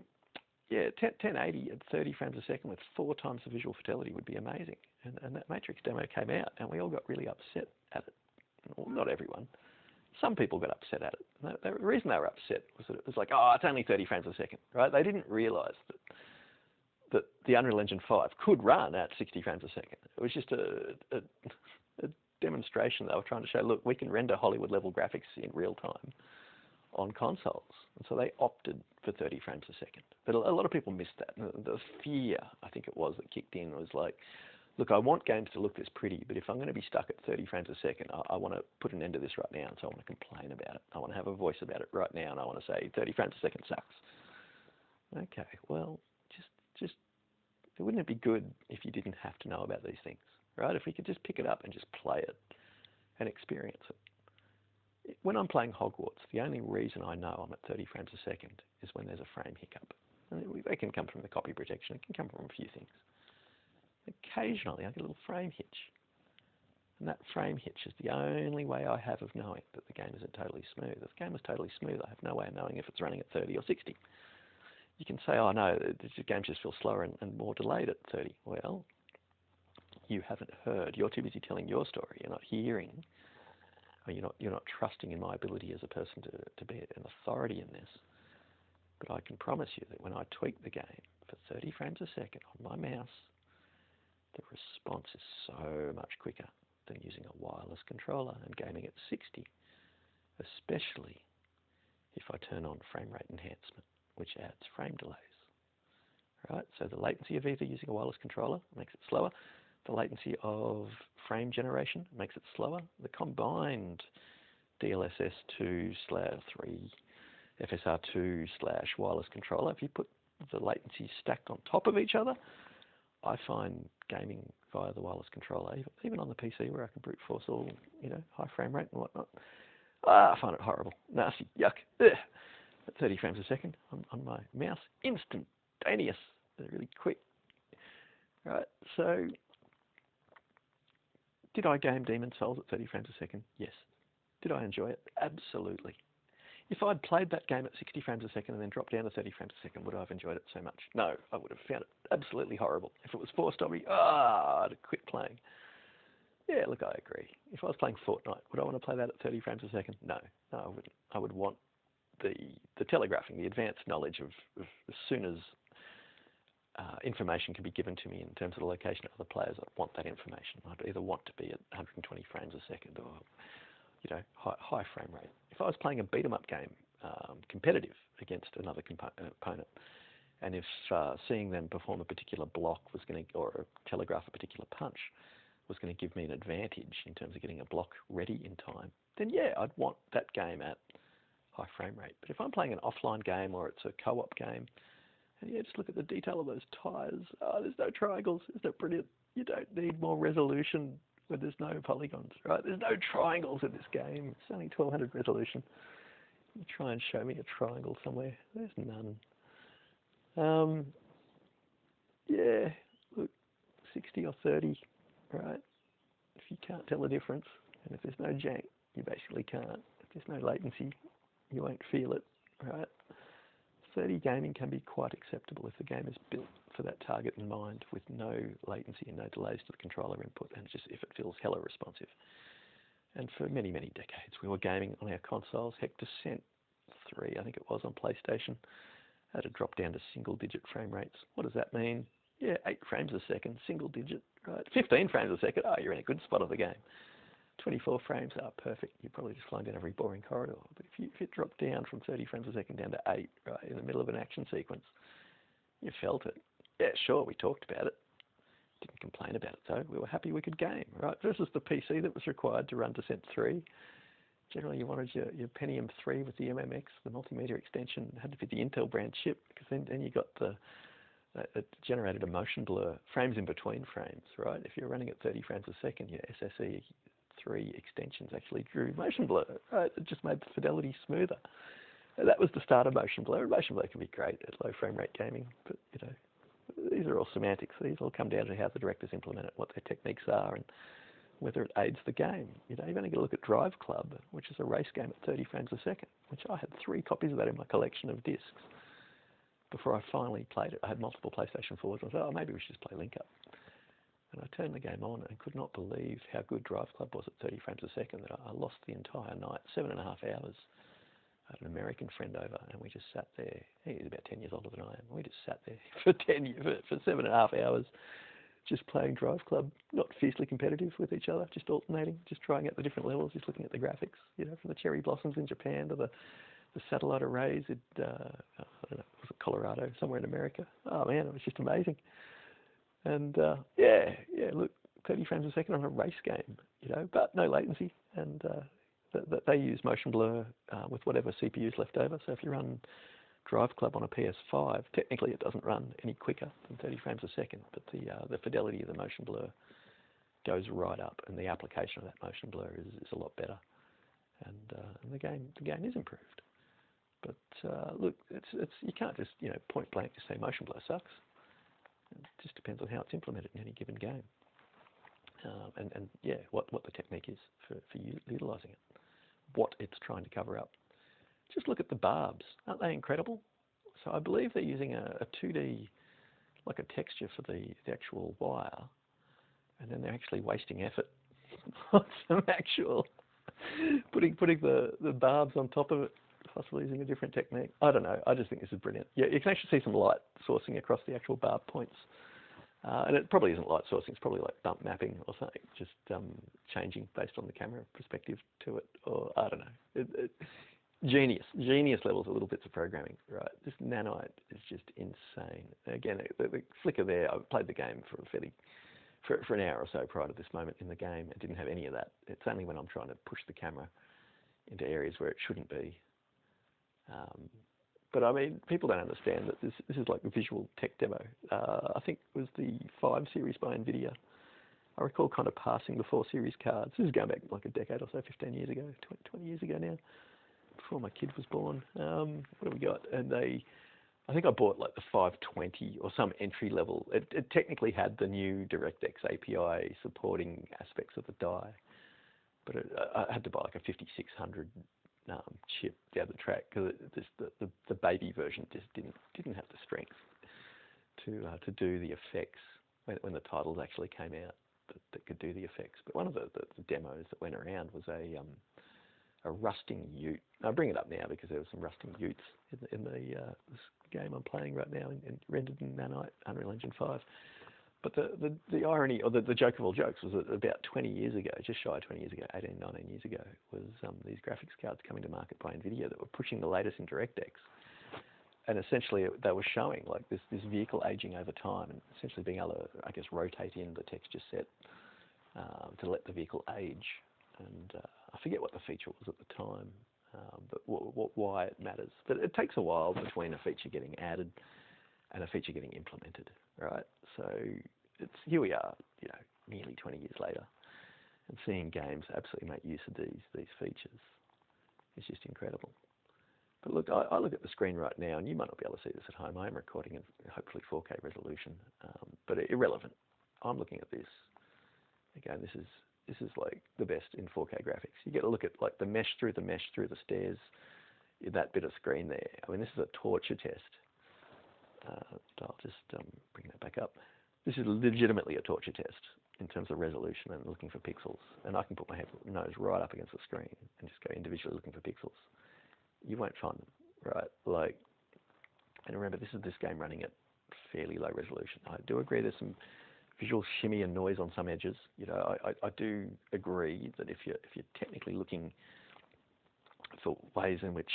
yeah, 1080 at 30 frames a second with 4 times the visual fidelity would be amazing. And that Matrix demo came out and we all got really upset at it. Well, not everyone. Some people got upset at it. The reason they were upset was that it was like, oh, it's only 30 frames a second, right? They didn't realize that the Unreal Engine 5 could run at 60 frames a second. It was just a demonstration they were trying to show, look, we can render Hollywood level graphics in real time on consoles. And so they opted for 30 frames a second. But a lot of people missed that. The fear, I think it was, that kicked in was like, look, I want games to look this pretty, but if I'm going to be stuck at 30 frames a second, I want to put an end to this right now, and so I want to complain about it. I want to have a voice about it right now, and I want to say 30 frames a second sucks. Okay, well, just wouldn't it be good if you didn't have to know about these things, right? If we could just pick it up and just play it and experience it. When I'm playing Hogwarts, the only reason I know I'm at 30 frames a second is when there's a frame hiccup. And they can come from the copy protection. It can come from a few things. Occasionally, I get a little frame hitch. And that frame hitch is the only way I have of knowing that the game isn't totally smooth. If the game is totally smooth, I have no way of knowing if it's running at 30 or 60. You can say, oh no, the game just feels slower and more delayed at 30. Well, you haven't heard. You're too busy telling your story. You're not hearing, or you're not trusting in my ability as a person to be an authority in this. But I can promise you that when I tweak the game for 30 frames a second on my mouse, the response is so much quicker than using a wireless controller and gaming at 60, especially if I turn on frame rate enhancement, which adds frame delays. Right? So the latency of either using a wireless controller makes it slower. The latency of frame generation makes it slower. The combined DLSS2/3 FSR2/wireless controller, if you put the latency stacked on top of each other, I find gaming via the wireless controller, even on the PC where I can brute force all, high frame rate and whatnot, I find it horrible, nasty, yuck, ugh. At 30 frames a second on my mouse, instantaneous, really quick. Right, so did I game Demon's Souls at 30 frames a second? Yes. Did I enjoy it? Absolutely. If I'd played that game at 60 frames a second and then dropped down to 30 frames a second, would I have enjoyed it so much? No, I would have found it absolutely horrible. If it was forced on me, I'd have quit playing. Yeah, look, I agree. If I was playing Fortnite, would I want to play that at 30 frames a second? No, I wouldn't. I would want the telegraphing, the advanced knowledge of as soon as information can be given to me in terms of the location of other players, I'd want that information. I'd either want to be at 120 frames a second or high frame rate. If I was playing a beat-em-up game, competitive against another opponent, and if seeing them perform a particular block was going to, or telegraph a particular punch, was going to give me an advantage in terms of getting a block ready in time, then yeah, I'd want that game at high frame rate. But if I'm playing an offline game or it's a co-op game, and yeah, just look at the detail of those tires. Oh, there's no triangles. It's not brilliant. You don't need more resolution when there's no polygons, right? There's no triangles in this game. It's only 1200 resolution. You try and show me a triangle somewhere. There's none. Yeah, look, 60 or 30, right? If you can't tell the difference, and if there's no jank, you basically can't. If there's no latency, you won't feel it, right? 30 gaming can be quite acceptable if the game is built for that target in mind with no latency and no delays to the controller input, and just if it feels hella responsive. And for many, many decades, we were gaming on our consoles. Heck, Descent 3, I think it was, on PlayStation, had to drop down to single-digit frame rates. What does that mean? Yeah, 8 frames a second, single-digit, right? 15 frames a second, you're in a good spot of the game. 24 frames, perfect. You're probably just flying down a very boring corridor. But if it dropped down from 30 frames a second down to 8, right, in the middle of an action sequence, you felt it. Yeah, sure, we talked about it. Didn't complain about it, though. We were happy we could game, right? Versus the PC that was required to run Descent 3. Generally, you wanted your Pentium 3 with the MMX, the multimedia extension. It had to be the Intel brand chip, because then you got it generated a motion blur, frames in between frames, right? If you're running at 30 frames a second, your SSE 3 extensions actually drew motion blur, right? It just made the fidelity smoother. And that was the start of motion blur. And motion blur can be great at low frame rate gaming, but these are all semantics. These all come down to how the directors implement it, what their techniques are, and whether it aids the game. You've only got to look at Drive Club, which is a race game at 30 frames a second, which I had 3 copies of that in my collection of discs before I finally played it. I had multiple PlayStation 4s, and I thought, maybe we should just play Link Up. And I turned the game on and could not believe how good Drive Club was at 30 frames a second, that I lost the entire night, 7.5 hours. I had an American friend over, and we just sat there. He was about 10 years older than I am. We just sat there for 7.5 hours, just playing Drive Club, not fiercely competitive with each other, just alternating, just trying out the different levels, just looking at the graphics, from the cherry blossoms in Japan to the satellite arrays in, I don't know, was it Colorado, somewhere in America? Oh man, it was just amazing. And yeah, look, 30 frames a second on a race game, you know, but no latency. And they use motion blur with whatever CPU's left over. So if you run Drive Club on a PS5, technically it doesn't run any quicker than 30 frames a second, but the fidelity of the motion blur goes right up, and the application of that motion blur is a lot better. And the game is improved. But look, it's you can't just, you know, point blank just say motion blur sucks. It just depends on how it's implemented in any given game. And yeah, what the technique is for utilising it, what it's trying to cover up. Just look at the barbs. Aren't they incredible? So I believe they're using a 2D, like a texture for the actual wire, and then they're actually wasting effort on some actual, putting the barbs on top of it, possibly using a different technique. I don't know. I just think this is brilliant. Yeah, you can actually see some light sourcing across the actual barb points. And it probably isn't light sourcing, it's probably like bump mapping or something, just changing based on the camera perspective to it, or I don't know. Genius levels of little bits of programming, right? This nanite is just insane. Again, the flicker there, I played the game for an hour or so prior to this moment in the game and didn't have any of that. It's only when I'm trying to push the camera into areas where it shouldn't be. But I mean, people don't understand that this is like a visual tech demo. I think it was the 5 series by NVIDIA. I recall kind of passing the 4 series cards. This is going back like a decade or so, 15 years ago, 20 years ago now, before my kid was born. What do we got? And I think I bought like the 520 or some entry level. It technically had the new DirectX API supporting aspects of the die, but I had to buy like a 5600 chip down the track because the baby version just didn't have the strength to do the effects when the titles actually came out that could do the effects. But one of the demos that went around was a rusting ute. I bring it up now because there were some rusting utes in this game I'm playing right now, rendered in Nanite, Unreal Engine 5. But the irony, or the joke of all jokes, was that about 20 years ago, just shy of 20 years ago, 18, 19 years ago, was these graphics cards coming to market by NVIDIA that were pushing the latest in DirectX. And essentially they were showing like this vehicle aging over time and essentially being able to, I guess, rotate in the texture set to let the vehicle age. And I forget what the feature was at the time, but why it matters. But it takes a while between a feature getting added and a feature getting implemented, right? So here we are, you know, nearly 20 years later, and seeing games absolutely make use of these features is just incredible. But look, I look at the screen right now, and you might not be able to see this at home. I am recording in hopefully 4K resolution, but irrelevant. I'm looking at this. Again, this is like the best in 4K graphics. You get to look at like the mesh through the stairs, that bit of screen there. I mean, this is a torture test. I'll just bring that back up. This is legitimately a torture test in terms of resolution and looking for pixels. And I can put my nose right up against the screen and just go individually looking for pixels. You won't find them, right? Like, and remember, this is this game running at fairly low resolution. I do agree there's some visual shimmy and noise on some edges. You know, I do agree that if you're technically looking for ways in which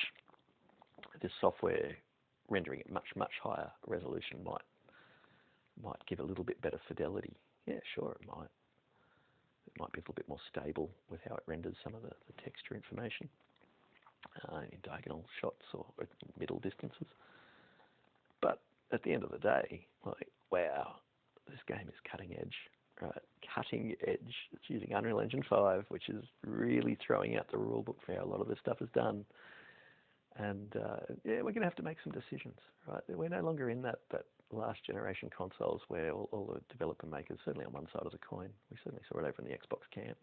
this software rendering at much higher resolution might give a little bit better fidelity. Yeah, sure, it might. It might be a little bit more stable with how it renders some of the texture information in diagonal shots or middle distances. But at the end of the day, like, wow, this game is cutting edge, right? Cutting edge. It's using Unreal Engine 5, which is really throwing out the rule book for how a lot of this stuff is done. And yeah, we're going to have to make some decisions, right? We're no longer in that last generation consoles where all the developer makers, certainly on one side of the coin, we certainly saw it over in the Xbox camp,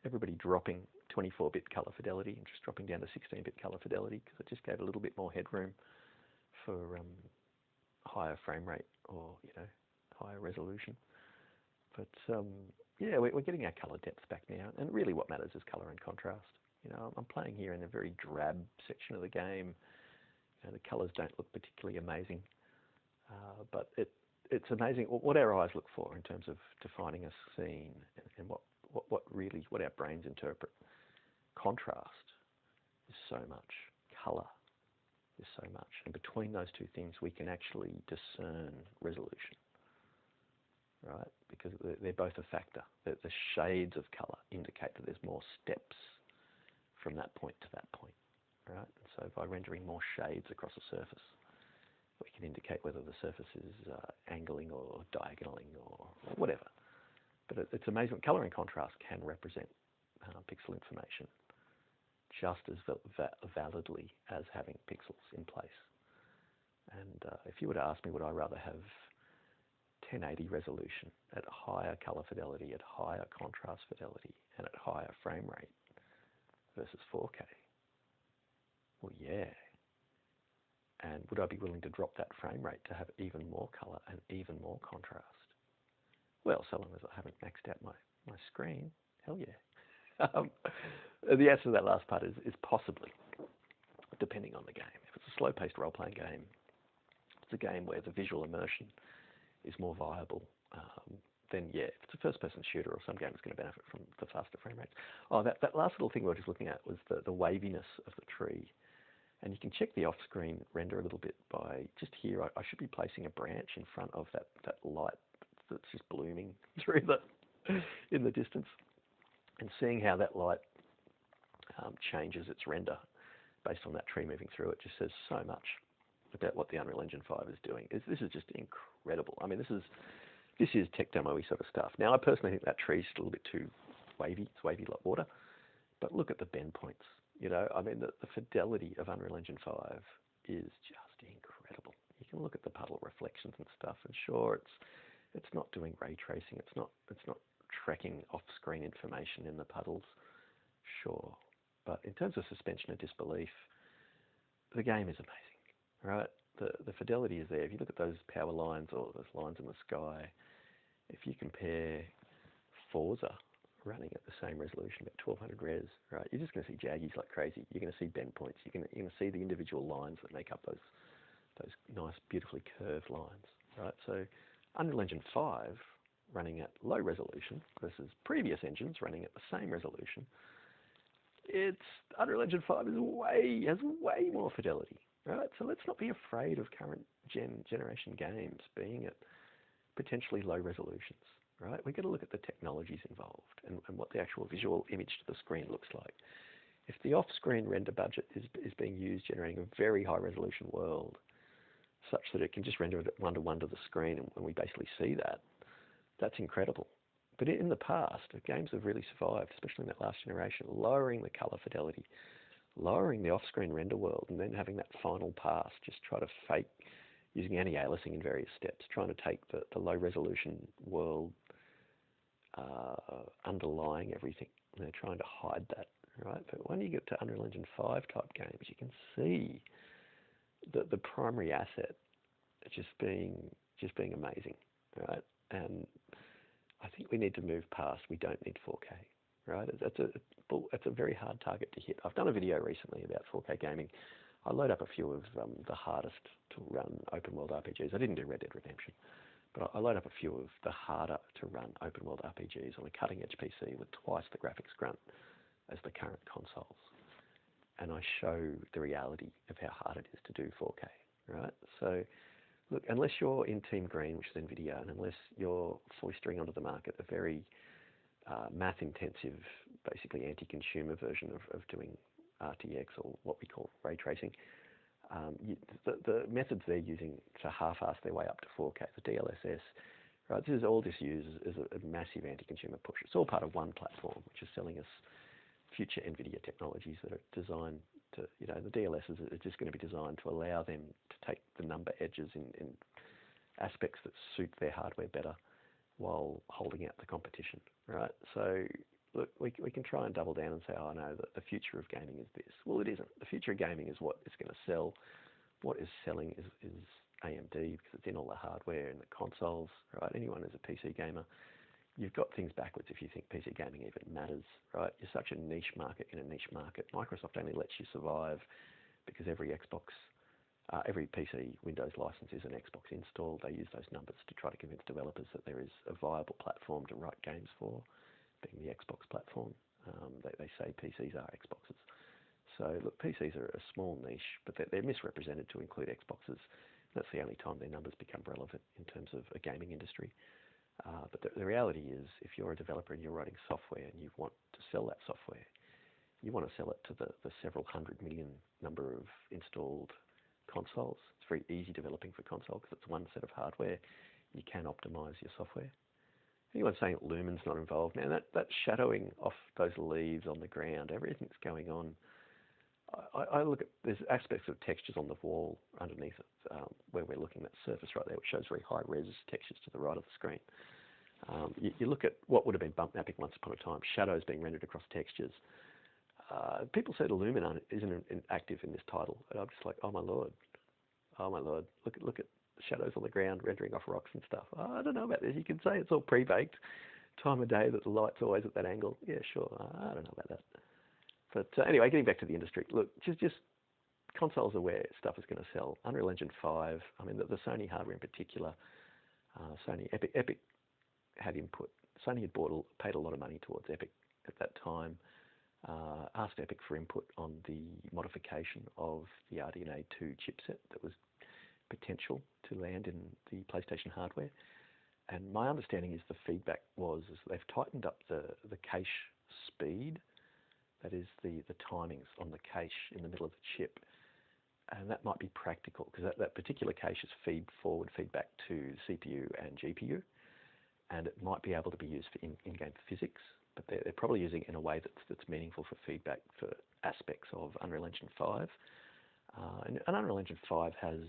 everybody dropping 24-bit color fidelity and just dropping down to 16-bit color fidelity because it just gave a little bit more headroom for higher frame rate or, you know, higher resolution. But yeah, we're getting our color depth back now, and really what matters is color and contrast. You know, I'm playing here in a very drab section of the game. You know, the colors don't look particularly amazing, but it's amazing what our eyes look for in terms of defining a scene and what our brains interpret. Contrast is so much. color is so much. And between those two things, we can actually discern resolution, right? Because they're both a factor. The shades of color indicate that there's more steps from that point to that point, right? And so by rendering more shades across a surface, we can indicate whether the surface is angling or diagonaling or whatever. But it's amazing. Color and contrast can represent pixel information just as validly as having pixels in place. And if you were to ask me, would I rather have 1080 resolution at higher color fidelity, at higher contrast fidelity, and at higher frame rate versus 4K? Well, yeah. And would I be willing to drop that frame rate to have even more color and even more contrast? Well, so long as I haven't maxed out my screen, hell yeah. The answer to that last part is possibly, depending on the game. If it's a slow-paced role-playing game, it's a game where the visual immersion is more viable, then yeah, if it's a first-person shooter or some game that's going to benefit from the faster frame rates. Oh, that last little thing we were just looking at was the waviness of the tree. And you can check the off-screen render a little bit by just here. I should be placing a branch in front of that light that's just blooming through in the distance, and seeing how that light changes its render based on that tree moving through it just says so much about what the Unreal Engine 5 is doing. This is just incredible. I mean, this is tech demo-y sort of stuff. Now, I personally think that tree's a little bit too wavy. It's wavy like water. But look at the bend points. You know, I mean, the fidelity of Unreal Engine 5 is just incredible. You can look at the puddle reflections and stuff, and sure, it's not doing ray tracing. It's not tracking off-screen information in the puddles, sure. But in terms of suspension of disbelief, the game is amazing, right? The fidelity is there. If you look at those power lines or those lines in the sky, if you compare Forza running at the same resolution, about 1200 res, right, you're just going to see jaggies like crazy. You're going to see bend points. You're going to see the individual lines that make up those nice, beautifully curved lines, right? So Unreal Engine 5 running at low resolution versus previous engines running at the same resolution, Unreal Engine 5 has way more fidelity, right? So let's not be afraid of current generation games being at potentially low resolutions, right? We've got to look at the technologies involved and what the actual visual image to the screen looks like. If the off-screen render budget is being used generating a very high resolution world such that it can just render it one-to-one to the screen, and we basically see that, that's incredible. But in the past, games have really survived, especially in that last generation, lowering the color fidelity, lowering the off-screen render world, and then having that final pass, just try to fake, using anti-aliasing in various steps, trying to take the low-resolution world underlying everything. And they're trying to hide that, right? But when you get to Unreal Engine 5 type games, you can see the primary asset just being amazing, right? And I think we need to move past, we don't need 4K, right? That's a very hard target to hit. I've done a video recently about 4K gaming. I load up a few of the hardest to run open world RPGs. I didn't do Red Dead Redemption, but I load up a few of the harder to run open world RPGs on a cutting edge PC with twice the graphics grunt as the current consoles. And I show the reality of how hard it is to do 4K, right? So look, unless you're in Team Green, which is NVIDIA, and unless you're foisting onto the market a very math-intensive, basically anti-consumer version of doing RTX, or what we call ray tracing, the methods they're using to half-ass their way up to 4K, the DLSS, right? This is all just used as a massive anti-consumer push. It's all part of one platform, which is selling us future NVIDIA technologies that are designed to, the DLSS are just going to be designed to allow them to take the number edges in aspects that suit their hardware better while holding out the competition, right? So look, we can try and double down and say, oh no, the future of gaming is this. Well, it isn't. The future of gaming is what is going to sell. What is selling is AMD, because it's in all the hardware and the consoles, right? Anyone who's a PC gamer, you've got things backwards if you think PC gaming even matters, right? You're such a niche market in a niche market. Microsoft only lets you survive because every PC Windows license is an Xbox install. They use those numbers to try to convince developers that there is a viable platform to write games for, being the Xbox platform. They say PCs are Xboxes. So look, PCs are a small niche, but they're misrepresented to include Xboxes. That's the only time their numbers become relevant in terms of a gaming industry. But the reality is, if you're a developer and you're writing software and you want to sell that software, you want to sell it to the several hundred million number of installed consoles. It's very easy developing for console because it's one set of hardware. You can optimize your software. Anyone saying that Lumen's not involved, man, that shadowing off those leaves on the ground, everything's going on. I look at, there's aspects of textures on the wall underneath it, where we're looking at that surface right there, which shows very high res textures to the right of the screen. You look at what would have been bump mapping once upon a time, shadows being rendered across textures. People say the Lumen isn't active in this title, and I'm just like, oh my lord, look at shadows on the ground rendering off rocks and stuff. I don't know about this. You can say it's all pre-baked, time of day that the light's always at that angle. Yeah, sure. I don't know about that. But anyway, getting back to the industry, look, just consoles are where stuff is going to sell. Unreal Engine 5, I mean, the Sony hardware in particular, Epic had input. Sony had paid a lot of money towards Epic at that time, asked Epic for input on the modification of the RDNA 2 chipset that was potential to land in the PlayStation hardware. And my understanding is the feedback was they've tightened up the cache speed, that is the timings on the cache in the middle of the chip. And that might be practical because that particular cache is feed-forward feedback to CPU and GPU. And it might be able to be used for in-game physics, but they're probably using it in a way that's meaningful for feedback for aspects of Unreal Engine 5. And Unreal Engine 5 has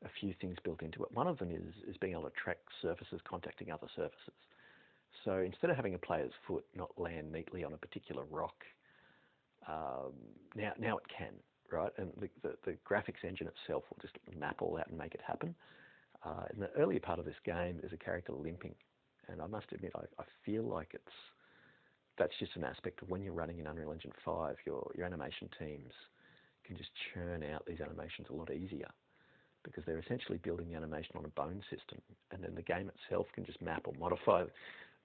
a few things built into it. One of them is being able to track surfaces contacting other surfaces. So instead of having a player's foot not land neatly on a particular rock, now it can, right? And the graphics engine itself will just map all that and make it happen. In the earlier part of this game, there's a character limping, and I must admit, I feel like that's just an aspect of when you're running in Unreal Engine 5, your animation teams can just churn out these animations a lot easier because they're essentially building the animation on a bone system, and then the game itself can just map or modify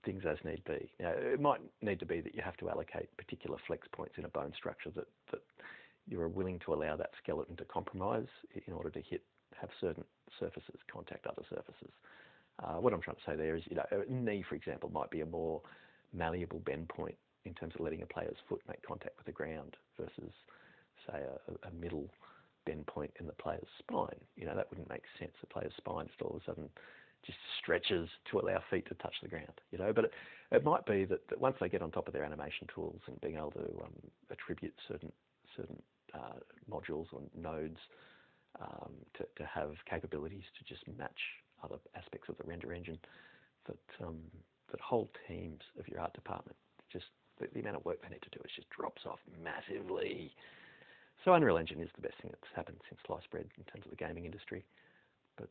things as need be. Now, it might need to be that you have to allocate particular flex points in a bone structure that you're willing to allow that skeleton to compromise in order to have certain surfaces contact other surfaces. What I'm trying to say there is, a knee, for example, might be a more malleable bend point in terms of letting a player's foot make contact with the ground versus, say, a middle bend point in the player's spine. That wouldn't make sense. The player's spine just all of a sudden just stretches to allow feet to touch the ground, But it might be that once they get on top of their animation tools and being able to attribute certain modules or nodes to have capabilities to just match other aspects of the render engine, that whole teams of your art department, just the amount of work they need to do just drops off massively. So Unreal Engine is the best thing that's happened since sliced bread in terms of the gaming industry. But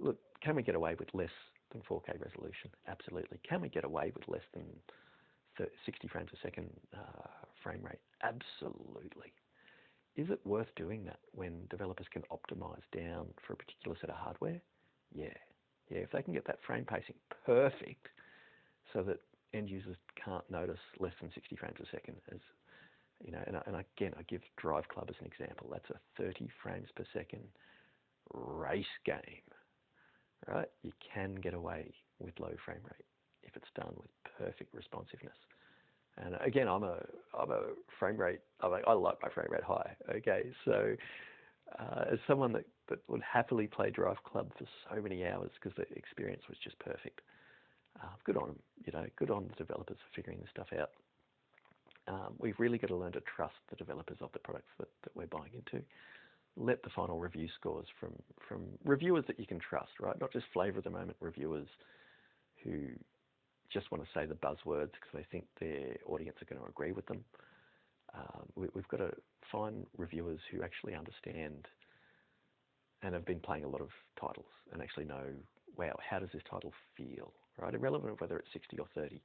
look, can we get away with less than 4K resolution? Absolutely. Can we get away with less than 60 frames a second frame rate? Absolutely. Is it worth doing that when developers can optimize down for a particular set of hardware? Yeah. If they can get that frame pacing perfect so that end users can't notice less than 60 frames a second, as and again, I give Drive Club as an example. That's a 30 frames per second race game, right? You can get away with low frame rate if it's done with perfect responsiveness. And again, I'm a frame rate. I like my frame rate high. Okay, so as someone that would happily play Drive Club for so many hours because the experience was just perfect, good on them. Good on the developers for figuring this stuff out. We've really got to learn to trust the developers of the products that we're buying into. Let the final review scores from reviewers that you can trust, right? Not just flavor of the moment reviewers who just want to say the buzzwords because they think their audience are going to agree with them. We've got to find reviewers who actually understand and have been playing a lot of titles and actually know, wow, how does this title feel, right? Irrelevant of whether it's 60 or 30.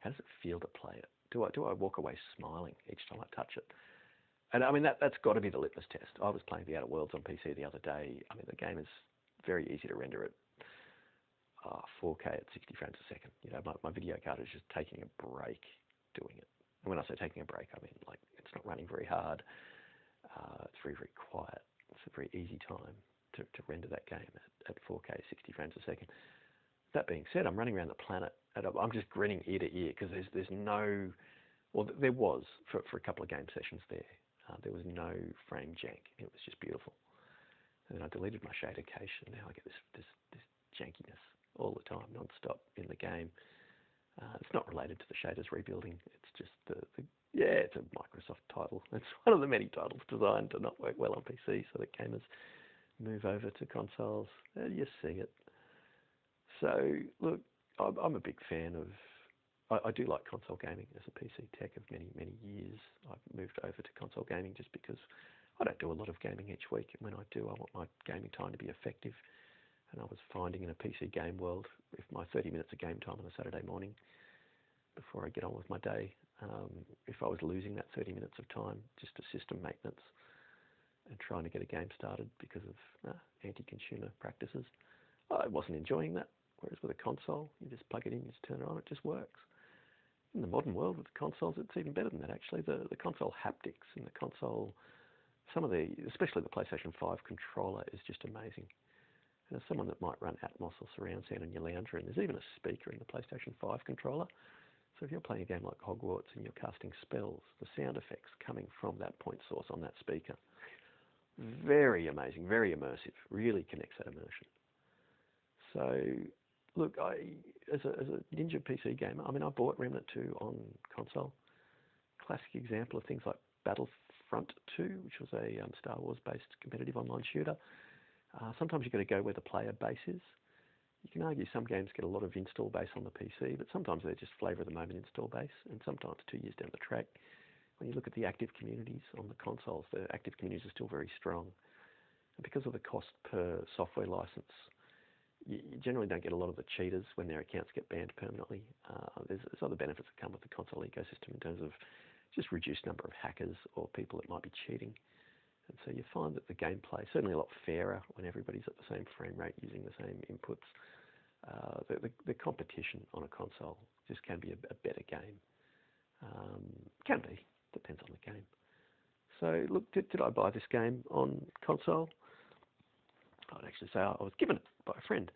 How does it feel to play it? Do I walk away smiling each time I touch it? And I mean, that's got to be the litmus test. I was playing The Outer Worlds on PC the other day. I mean, the game is very easy to render at 4K at 60 frames a second. My video card is just taking a break doing it. when I say taking a break, I mean like it's not running very hard. It's very, very quiet. It's a very easy time to render that game at 4K, 60 frames a second. That being said, I'm running around the planet and I'm just grinning ear to ear because there's no, well, there was for a couple of game sessions there. There was no frame jank. It was just beautiful. And then I deleted my shader cache, and now I get this jankiness all the time, non-stop in the game. It's not related to the shaders rebuilding. It's just it's a Microsoft title. It's one of the many titles designed to not work well on PC, so that gamers move over to consoles. You see it. So look, I'm a big fan of. I do like console gaming as a PC tech of many, many years. I've moved over to console gaming just because I don't do a lot of gaming each week, and when I do, I want my gaming time to be effective. And I was finding in a PC game world, if my 30 minutes of game time on a Saturday morning before I get on with my day, if I was losing that 30 minutes of time just to system maintenance and trying to get a game started because of anti-consumer practices, I wasn't enjoying that. Whereas with a console, you just plug it in, you just turn it on, it just works. In the modern world with consoles, it's even better than that actually. The console haptics and the console, especially the PlayStation 5 controller is just amazing. And as someone that might run Atmos or surround sound in your lounge room, there's even a speaker in the PlayStation 5 controller. So if you're playing a game like Hogwarts and you're casting spells, the sound effects coming from that point source on that speaker, very amazing, very immersive, really connects that immersion. So look, as a Ninja PC gamer, I mean, I bought Remnant 2 on console. Classic example of things like Battlefront 2, which was a Star Wars-based competitive online shooter. Sometimes you've got to go where the player base is. You can argue some games get a lot of install base on the PC, but sometimes they're just flavour of the moment install base, and sometimes 2 years down the track, when you look at the active communities on the consoles, the active communities are still very strong. And because of the cost per software license, you generally don't get a lot of the cheaters when their accounts get banned permanently. There's other benefits that come with the console ecosystem in terms of just reduced number of hackers or people that might be cheating. And so you find that the gameplay is certainly a lot fairer when everybody's at the same frame rate using the same inputs. The competition on a console just can be a better game. Can be, depends on the game. So look, did I buy this game on console? I'd actually say I was given it by a friend,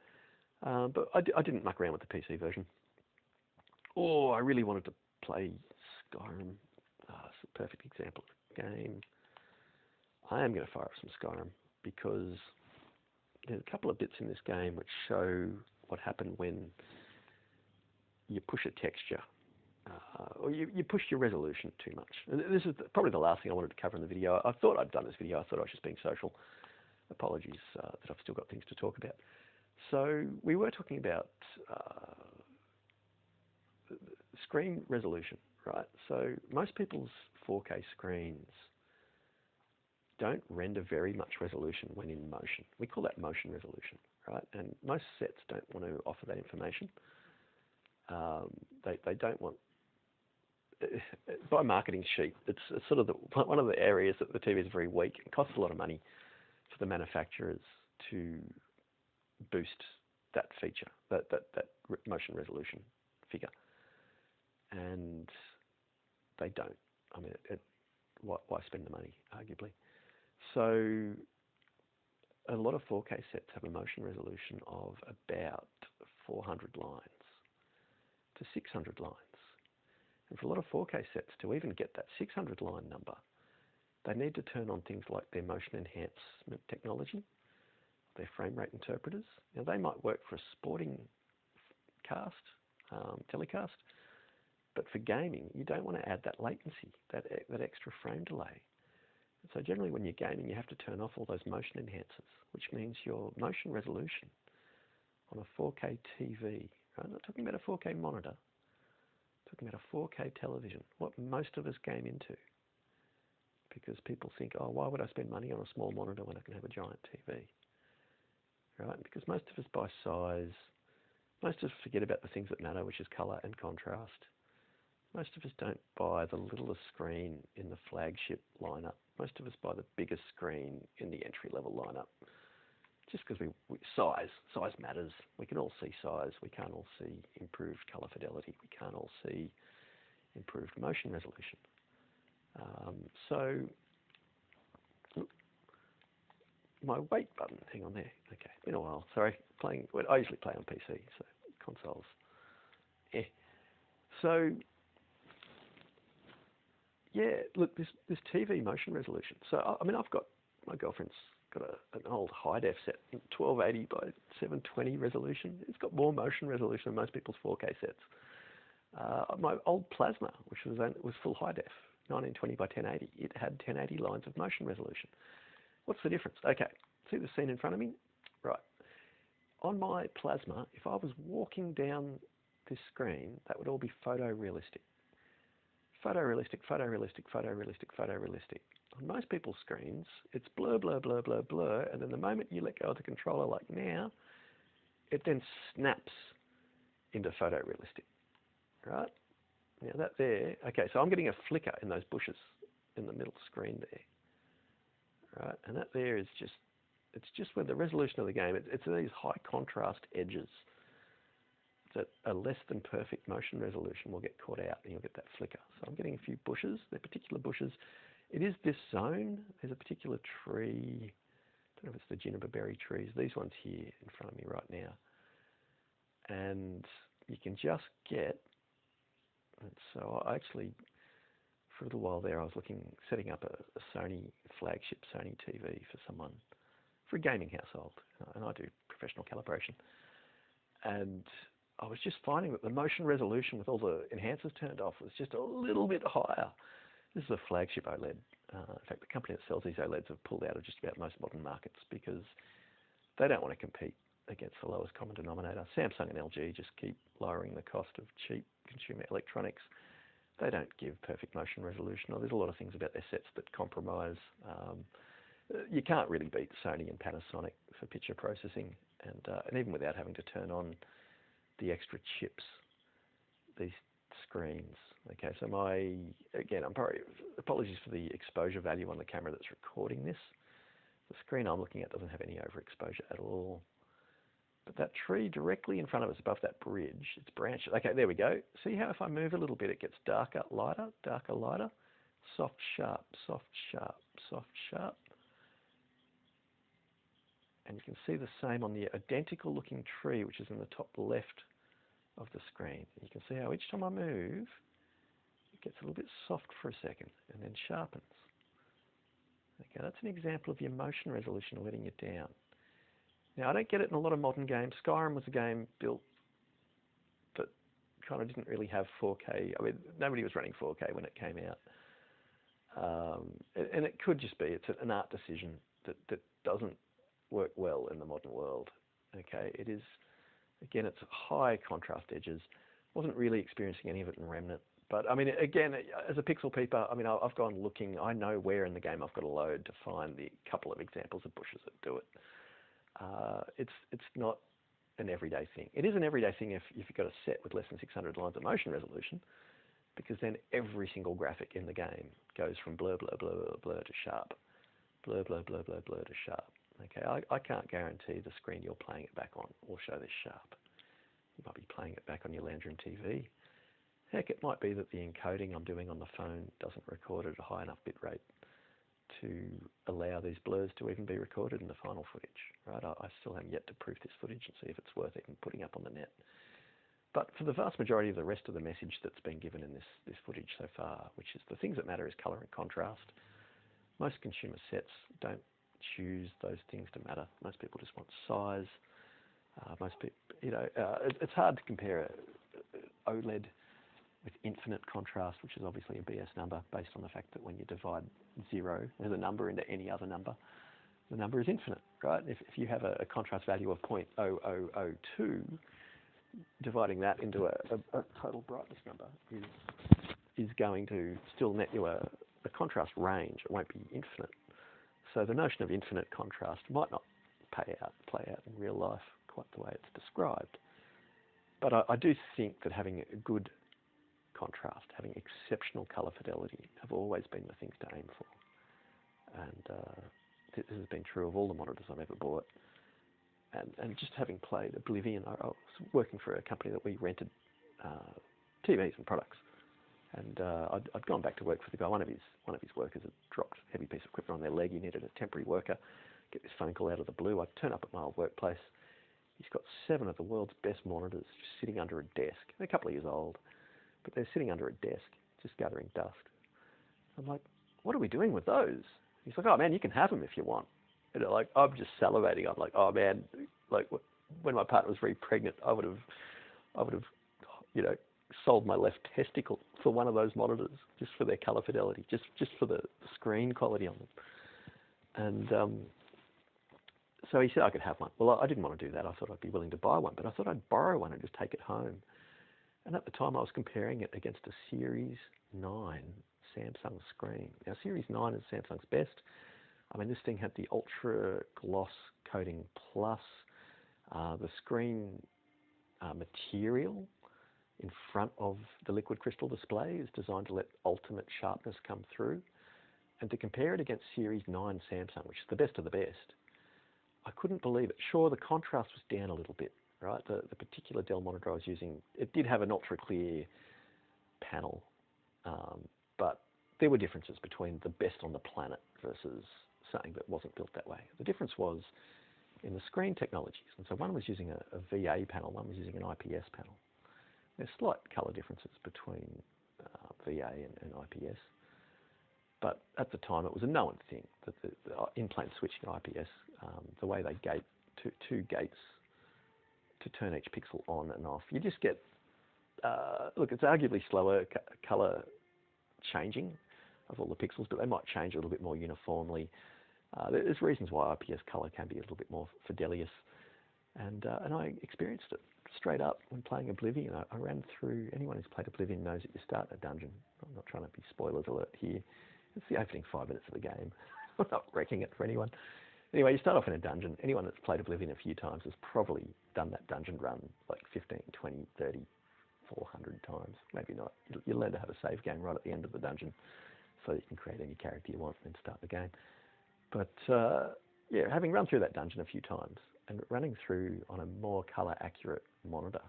but I didn't muck around with the PC version. Oh, I really wanted to play Skyrim. It's a perfect example of a game. I am going to fire up some Skyrim because there's a couple of bits in this game which show what happened when you push a texture or you push your resolution too much. And this is probably the last thing I wanted to cover in the video. I thought I'd done this video. I thought I was just being social. Apologies that I've still got things to talk about. So we were talking about screen resolution, right? So most people's 4K screens don't render very much resolution when in motion. We call that motion resolution, right? And most sets don't want to offer that information. They don't want, by marketing sheet, it's sort of one of the areas that the TV is very weak. It costs a lot of money for the manufacturers to boost that feature, that motion resolution figure, and they don't. I mean, why spend the money, arguably? So a lot of 4K sets have a motion resolution of about 400 lines to 600 lines. And for a lot of 4K sets to even get that 600 line number, they need to turn on things like their motion enhancement technology, their frame rate interpreters. Now, they might work for a sporting telecast, but for gaming, you don't want to add that latency, that extra frame delay. And so generally when you're gaming, you have to turn off all those motion enhancers, which means your motion resolution on a 4K TV, right? I'm not talking about a 4K monitor, I'm talking about a 4K television, what most of us game into. Because people think, oh, why would I spend money on a small monitor when I can have a giant TV? Right? Because most of us buy size, most of us forget about the things that matter, which is color and contrast. Most of us don't buy the littlest screen in the flagship lineup. Most of us buy the biggest screen in the entry-level lineup. Just because size matters. We can all see size. We can't all see improved color fidelity. We can't all see improved motion resolution. So my wait button, hang on there. Okay, been a while. Sorry, playing. Well, I usually play on PC, so consoles. Yeah. So yeah, look, this TV motion resolution. So I mean, I've got my girlfriend's got an old high def set, 1280 by 720 resolution. It's got more motion resolution than most people's 4K sets. My old plasma, which was full high def, 1920 by 1080, it had 1080 lines of motion resolution. What's the difference? Okay, see the scene in front of me? Right. On my plasma, if I was walking down this screen, that would all be photorealistic. Photorealistic, photorealistic, photorealistic, photorealistic. On most people's screens, it's blur, blur, blur, blur, blur, and then the moment you let go of the controller like now, it then snaps into photorealistic, right? Now that there, okay, so I'm getting a flicker in those bushes in the middle screen there, right? And that there is just, it's just where the resolution of the game, it's these high contrast edges that a less than perfect motion resolution will get caught out and you'll get that flicker. So I'm getting a few bushes, they're particular bushes. It is this zone, there's a particular tree, I don't know if it's the juniper berry trees, these ones here in front of me right now. And you can just get, and so I actually, for a little while there, I was setting up a Sony flagship Sony TV for someone, for a gaming household, and I do professional calibration. And I was just finding that the motion resolution with all the enhancers turned off was just a little bit higher. This is a flagship OLED. In fact, the company that sells these OLEDs have pulled out of just about most modern markets because they don't want to compete against the lowest common denominator. Samsung and LG just keep lowering the cost of cheap consumer electronics. They don't give perfect motion resolution, or there's a lot of things about their sets that compromise. You can't really beat Sony and Panasonic for picture processing, and even without having to turn on the extra chips, these screens. Okay, so apologies for the exposure value on the camera that's recording this. The screen I'm looking at doesn't have any overexposure at all. But that tree directly in front of us above that bridge, it's branched. Okay, there we go. See how if I move a little bit, it gets darker, lighter, soft, sharp, soft, sharp, soft, sharp. And you can see the same on the identical looking tree, which is in the top left of the screen. You can see how each time I move, it gets a little bit soft for a second and then sharpens. Okay, that's an example of your motion resolution letting you down. Now, I don't get it in a lot of modern games. Skyrim was a game built that kind of didn't really have 4K. I mean, nobody was running 4K when it came out. And it could just be, it's an art decision that doesn't work well in the modern world. Okay, it is, again, it's high contrast edges. Wasn't really experiencing any of it in Remnant. But I mean, again, as a pixel peeper, I mean, I've gone looking, I know where in the game I've got to load to find the couple of examples of bushes that do it. It's not an everyday thing. It is an everyday thing if you've got a set with less than 600 lines of motion resolution, because then every single graphic in the game goes from blur, blur, blur, blur, blur to sharp. Blur, blur, blur, blur, blur to sharp. Okay, I can't guarantee the screen you're playing it back on will show this sharp. You might be playing it back on your lounge room TV. Heck, it might be that the encoding I'm doing on the phone doesn't record at a high enough bit rate to allow these blurs to even be recorded in the final footage, right? I still haven't yet to proof this footage and see if it's worth even putting up on the net. But for the vast majority of the rest of the message that's been given in this footage so far, which is the things that matter is color and contrast, most consumer sets don't choose those things to matter. Most people just want size. Most people, it's hard to compare a OLED with infinite contrast, which is obviously a BS number based on the fact that when you divide 0 as a number into any other number, the number is infinite, right? If you have a contrast value of 0.0002, dividing that into a total brightness number is going to still net you a contrast range. It won't be infinite. So the notion of infinite contrast might not play out in real life quite the way it's described. But I do think that having a good contrast, having exceptional color fidelity have always been the things to aim for. And this has been true of all the monitors I've ever bought. And just having played Oblivion, I was working for a company that we rented TVs and products. And I'd gone back to work for the guy. One of his workers had dropped a heavy piece of equipment on their leg. He needed a temporary worker. Get this phone call out of the blue. I turn up at my old workplace. He's got 7 of the world's best monitors just sitting under a desk. They're a couple of years old, but they're sitting under a desk, just gathering dust. I'm like, what are we doing with those? He's like, oh man, you can have them if you want. And like, I'm just salivating. I'm like, oh man, like when my partner was very pregnant, I would have, you know, sold my left testicle for one of those monitors just for their color fidelity, just for the screen quality on them. And so he said I could have one. Well, I didn't want to do that. I thought I'd be willing to buy one, but I thought I'd borrow one and just take it home. And at the time, I was comparing it against a Series 9 Samsung screen. Now, Series 9 is Samsung's best. I mean, this thing had the Ultra Gloss Coating Plus. The screen material in front of the liquid crystal display is designed to let ultimate sharpness come through. And to compare it against Series 9 Samsung, which is the best of the best, I couldn't believe it. Sure, the contrast was down a little bit, right? The particular Dell monitor I was using, it did have an ultra clear panel, but there were differences between the best on the planet versus something that wasn't built that way. The difference was in the screen technologies. And so one was using a VA panel, one was using an IPS panel. There's slight color differences between VA and IPS. But at the time, it was a known thing that the in-plane switching IPS, the way they gate two gates to turn each pixel on and off, you just get, look, it's arguably slower color changing of all the pixels, but they might change a little bit more uniformly. There's reasons why IPS color can be a little bit more fidelious. And I experienced it straight up when playing Oblivion. I ran through, anyone who's played Oblivion knows that you start in a dungeon. I'm not trying to be spoilers alert here. It's the opening 5 minutes of the game. I'm not wrecking it for anyone. Anyway, you start off in a dungeon. Anyone that's played Oblivion a few times has probably done that dungeon run like 15, 20, 30, 400 times. Maybe not. You learn to have a save game right at the end of the dungeon so you can create any character you want and start the game. But yeah, having run through that dungeon a few times and running through on a more color accurate monitor,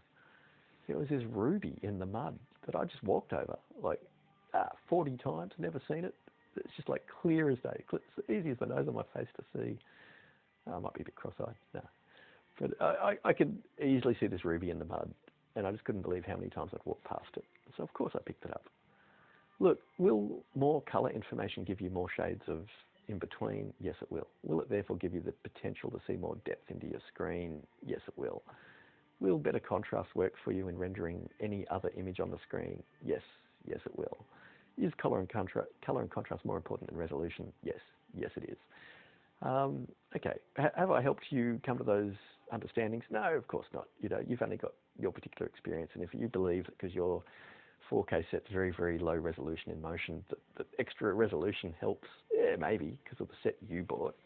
there was this ruby in the mud that I just walked over like 40 times, never seen it. It's just like clear as day. It's easy as the nose on my face to see. I might be a bit cross-eyed. No. But I could easily see this ruby in the mud, and I just couldn't believe how many times I'd walked past it. So of course I picked it up. Look, will more color information give you more shades of in between? Yes, it will. Will it therefore give you the potential to see more depth into your screen? Yes, it will. Will better contrast work for you in rendering any other image on the screen? Yes, yes it will. Is color and contrast more important than resolution? Yes, yes it is. Okay, have I helped you come to those understandings? No, of course not. You know, you've only got your particular experience, and if you believe that because your 4K set's very, very low resolution in motion, that extra resolution helps, yeah, maybe because of the set you bought.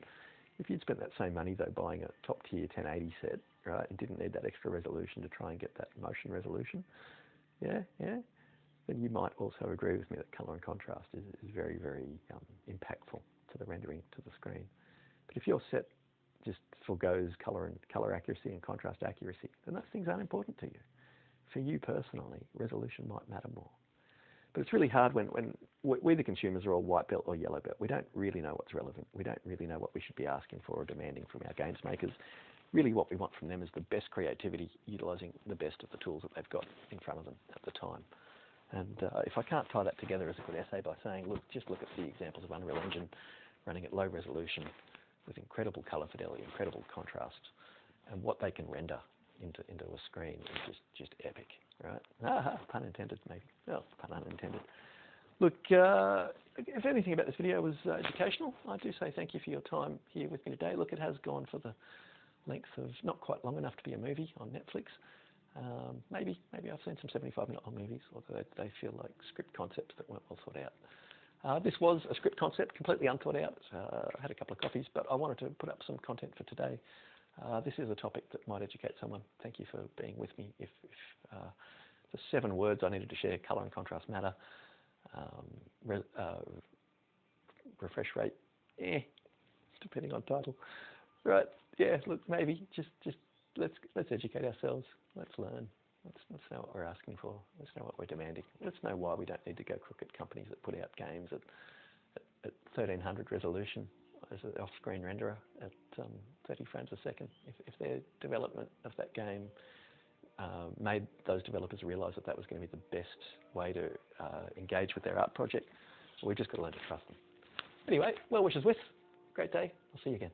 If you'd spent that same money though buying a top tier 1080 set, right, and didn't need that extra resolution to try and get that motion resolution, yeah, then you might also agree with me that color and contrast is very, very impactful to the rendering to the screen. But if your set just forgoes color accuracy and contrast accuracy, then those things aren't important to you. For you personally, resolution might matter more. But it's really hard when we the consumers are all white belt or yellow belt. We don't really know what's relevant. We don't really know what we should be asking for or demanding from our games makers. Really what we want from them is the best creativity, utilising the best of the tools that they've got in front of them at the time. And if I can't tie that together as a good essay by saying, look, just look at the examples of Unreal Engine running at low resolution with incredible color fidelity, incredible contrast, and what they can render into a screen is just epic, right? Pun intended, maybe. Well, pun unintended. Look, if anything about this video was educational, I do say thank you for your time here with me today. Look, it has gone for the length of not quite long enough to be a movie on Netflix. Maybe I've seen some 75-minute long movies, although they feel like script concepts that weren't well thought out. This was a script concept, completely unthought out. I had a couple of coffees, but I wanted to put up some content for today. This is a topic that might educate someone. Thank you for being with me. If the 7 words I needed to share, color and contrast matter, refresh rate, depending on title. Right, yeah, look, maybe just let's educate ourselves. Let's learn. Let's know what we're asking for. Let's know what we're demanding. Let's know why we don't need to go crooked companies that put out games at 1300 resolution as an off-screen renderer at 30 frames a second. If their development of that game made those developers realise that that was going to be the best way to engage with their art project, we've just got to learn to trust them. Anyway, well wishes with. Great day. I'll see you again.